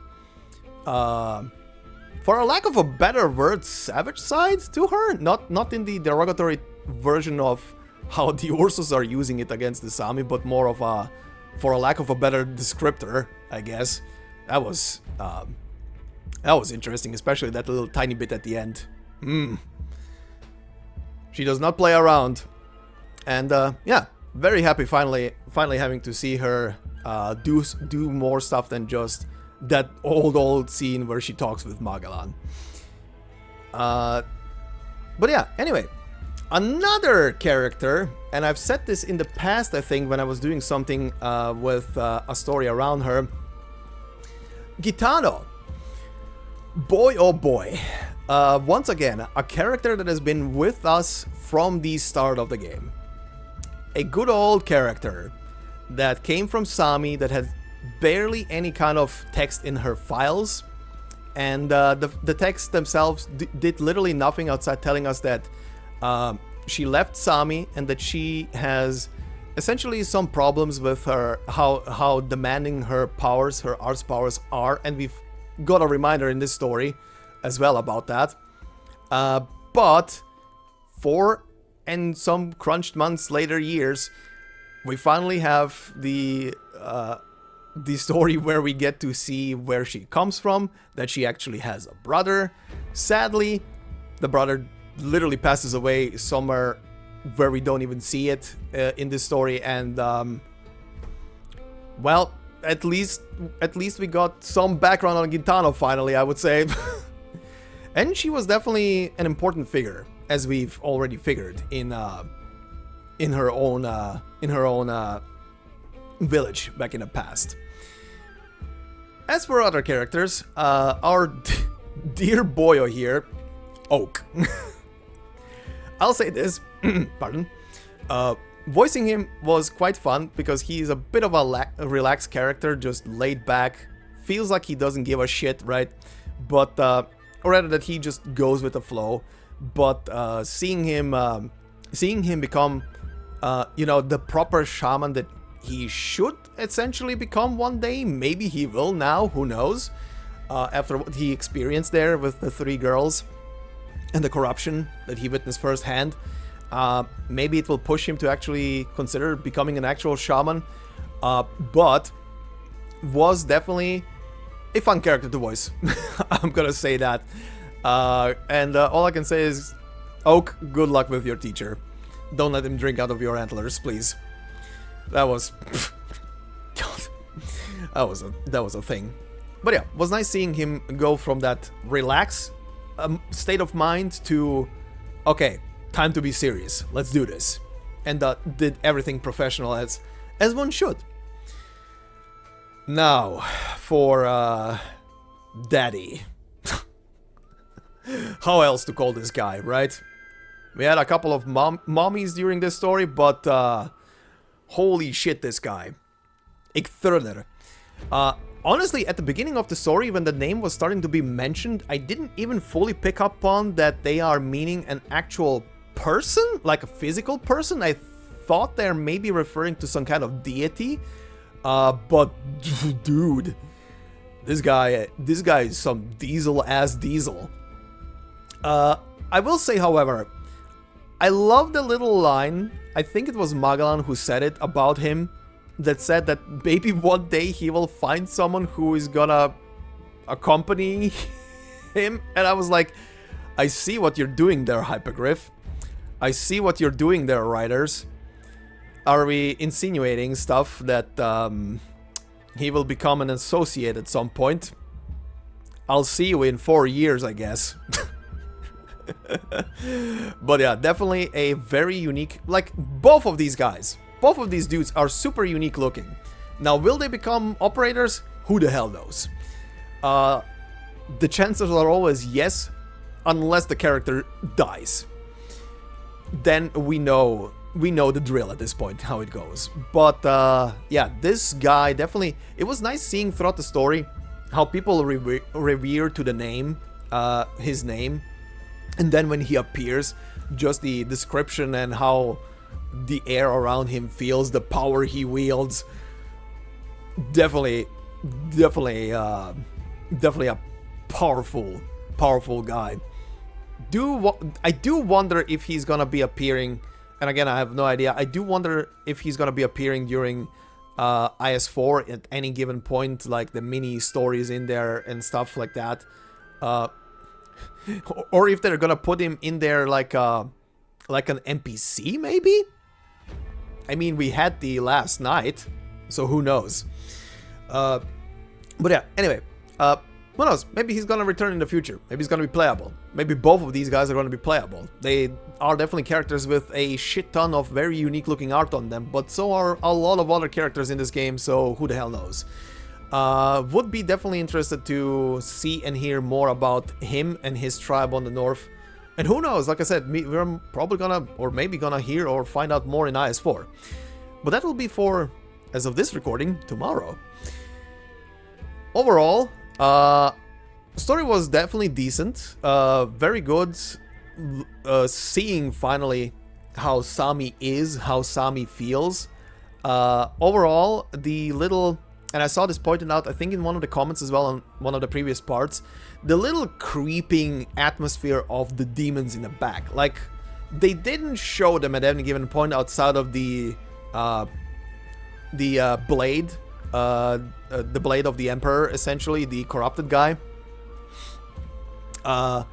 for a lack of a better word, savage side to her. Not in the derogatory version of how the Ursus are using it against the Sami, but more of a, for a lack of a better descriptor, I guess. That was interesting, especially that little tiny bit at the end. She does not play around, and yeah, very happy finally having to see her do more stuff than just that old scene where she talks with Magallan. But yeah, anyway, another character, and I've said this in the past, I think, when I was doing something with a story around her. Gitano. Boy, oh boy. Once again, a character that has been with us from the start of the game. A good old character that came from Sami, that had barely any kind of text in her files, and the texts themselves did literally nothing outside telling us that she left Sami and that she has essentially some problems with her, how demanding her powers, her arts powers are, and we've got a reminder in this story as well about that. But 4 and some crunched months later, years, we finally have the story where we get to see where she comes from, that she actually has a brother. Sadly, the brother literally passes away somewhere where we don't even see it in this story, and well, at least we got some background on Gitano finally, I would say. And she was definitely an important figure, as we've already figured in her own village back in the past. As for other characters, our dear boyo here, Oak. I'll say this, pardon. Voicing him was quite fun because he's a bit of a relaxed character, just laid back, feels like he doesn't give a shit, right? But or rather that he just goes with the flow. But seeing him become, you know, the proper shaman that he should essentially become one day. Maybe he will now, who knows? After what he experienced there with the 3 girls and the corruption that he witnessed firsthand. Maybe it will push him to actually consider becoming an actual shaman. But was definitely a fun character to voice. I'm gonna say that. And all I can say is, Oak, good luck with your teacher. Don't let him drink out of your antlers, please. That was... God. That was a thing. But yeah, it was nice seeing him go from that relaxed state of mind to, okay, time to be serious, let's do this. And did everything professional as one should. Now, for Daddy. How else to call this guy, right? We had a couple of mommies during this story, but holy shit, this guy. Ikthurner. Honestly, at the beginning of the story, when the name was starting to be mentioned, I didn't even fully pick up on that they are meaning an actual person, like a physical person. I thought they're maybe referring to some kind of deity, but dude, this guy is some diesel-ass diesel. I will say, however, I love the little line, I think it was Magallan who said it about him, that said that maybe one day he will find someone who is gonna accompany him, and I was like, I see what you're doing there, Hypergriff. I see what you're doing there, writers. Are we insinuating stuff that he will become an associate at some point? I'll see you in 4 years, I guess. But yeah, definitely a very unique, like, both of these guys, both of these dudes are super unique looking. Now, will they become operators? Who the hell knows? The chances are always yes, unless the character dies. Then we know the drill at this point, how it goes. But yeah, this guy definitely, it was nice seeing throughout the story how people revere to the name, his name, and then when he appears, just the description and how the air around him, feels the power he wields. Definitely a powerful guy. I do wonder if he's gonna be appearing, and again, I have no idea. I do wonder if he's gonna be appearing during IS4 at any given point, like the mini stories in there and stuff like that. Or if they're gonna put him in there like an NPC, maybe? I mean, we had the last night, so who knows? But yeah, anyway, who knows? Maybe he's gonna return in the future. Maybe he's gonna be playable. Maybe both of these guys are gonna be playable. They are definitely characters with a shit ton of very unique looking art on them, but so are a lot of other characters in this game, so who the hell knows? Would be definitely interested to see and hear more about him and his tribe on the north. And who knows, like I said, we're probably gonna, or maybe gonna hear or find out more in IS4. But that will be for, as of this recording, tomorrow. Overall, story was definitely decent, very good. Seeing finally how Sami is, how Sami feels. Overall, the little, and I saw this pointed out, I think in one of the comments as well on one of the previous parts, the little creeping atmosphere of the demons in the back. Like, they didn't show them at any given point outside of the blade. The blade of the Emperor, essentially, the corrupted guy. Yeah,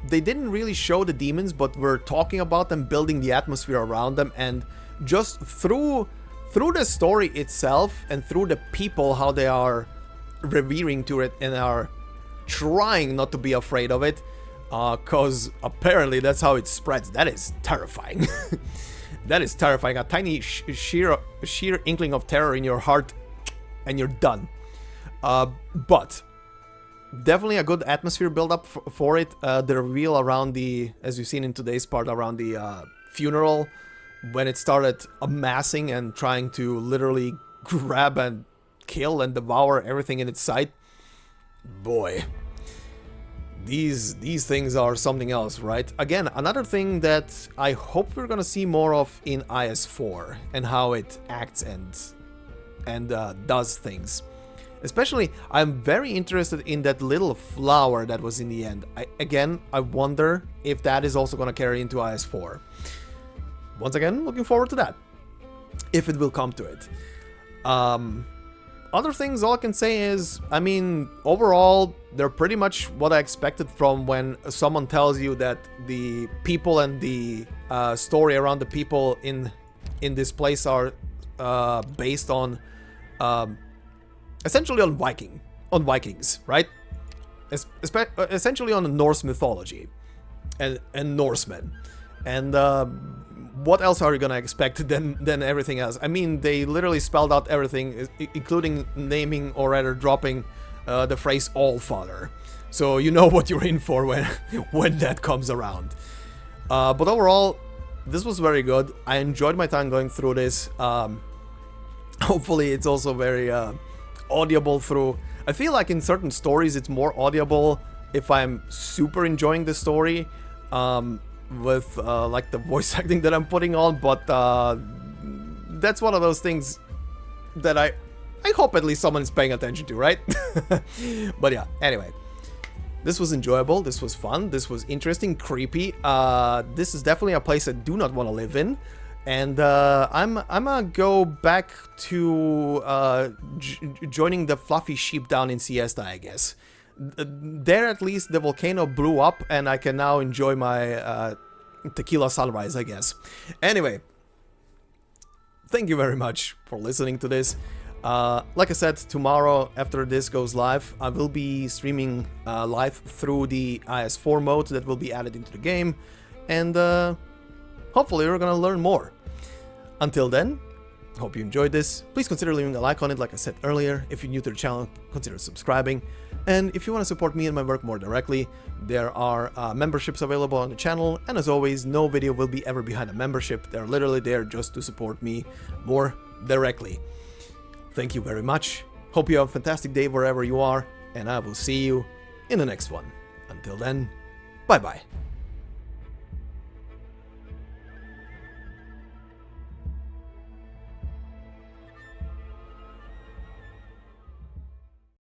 they didn't really show the demons, but we're talking about them, building the atmosphere around them, and just through the story itself and through the people, how they are revering to it and are trying not to be afraid of it, cause apparently that's how it spreads. That is terrifying. That is terrifying. A tiny sheer inkling of terror in your heart, and you're done. But definitely a good atmosphere build up for it. The reveal around the, as you've seen in today's part, around the funeral, when it started amassing and trying to literally grab and kill and devour everything in its sight. Boy, these things are something else, right? Again, another thing that I hope we're gonna see more of in IS4 and how it acts and does things. Especially, I'm very interested in that little flower that was in the end. I wonder if that is also gonna carry into IS4. Once again, looking forward to that, if it will come to it. Other things, all I can say is, I mean, overall, they're pretty much what I expected from when someone tells you that the people and the story around the people in this place are based on, essentially on Vikings, right? Essentially on Norse mythology and Norsemen. And what else are you gonna expect than everything else? I mean, they literally spelled out everything, including naming, or rather dropping, the phrase Allfather. So you know what you're in for when that comes around. But overall, this was very good. I enjoyed my time going through this. Hopefully it's also very audible through. I feel like in certain stories it's more audible if I'm super enjoying the story. With like the voice acting that I'm putting on, but that's one of those things that I hope at least someone is paying attention to, right? But yeah, anyway, this was enjoyable, this was fun, this was interesting, creepy. This is definitely a place I do not want to live in, and I'm gonna go back to joining the fluffy sheep down in Siesta, I guess. There at least the volcano blew up and I can now enjoy my tequila sunrise, I guess. Anyway, thank you very much for listening to this. Like I said, tomorrow after this goes live, I will be streaming live through the IS4 mode that will be added into the game, and hopefully we're gonna learn more. Until then, hope you enjoyed this. Please consider leaving a like on it, like I said earlier. If you're new to the channel, consider subscribing. And if you want to support me and my work more directly, there are memberships available on the channel. And as always, no video will be ever behind a membership. They're literally there just to support me more directly. Thank you very much. Hope you have a fantastic day wherever you are. And I will see you in the next one. Until then, bye bye.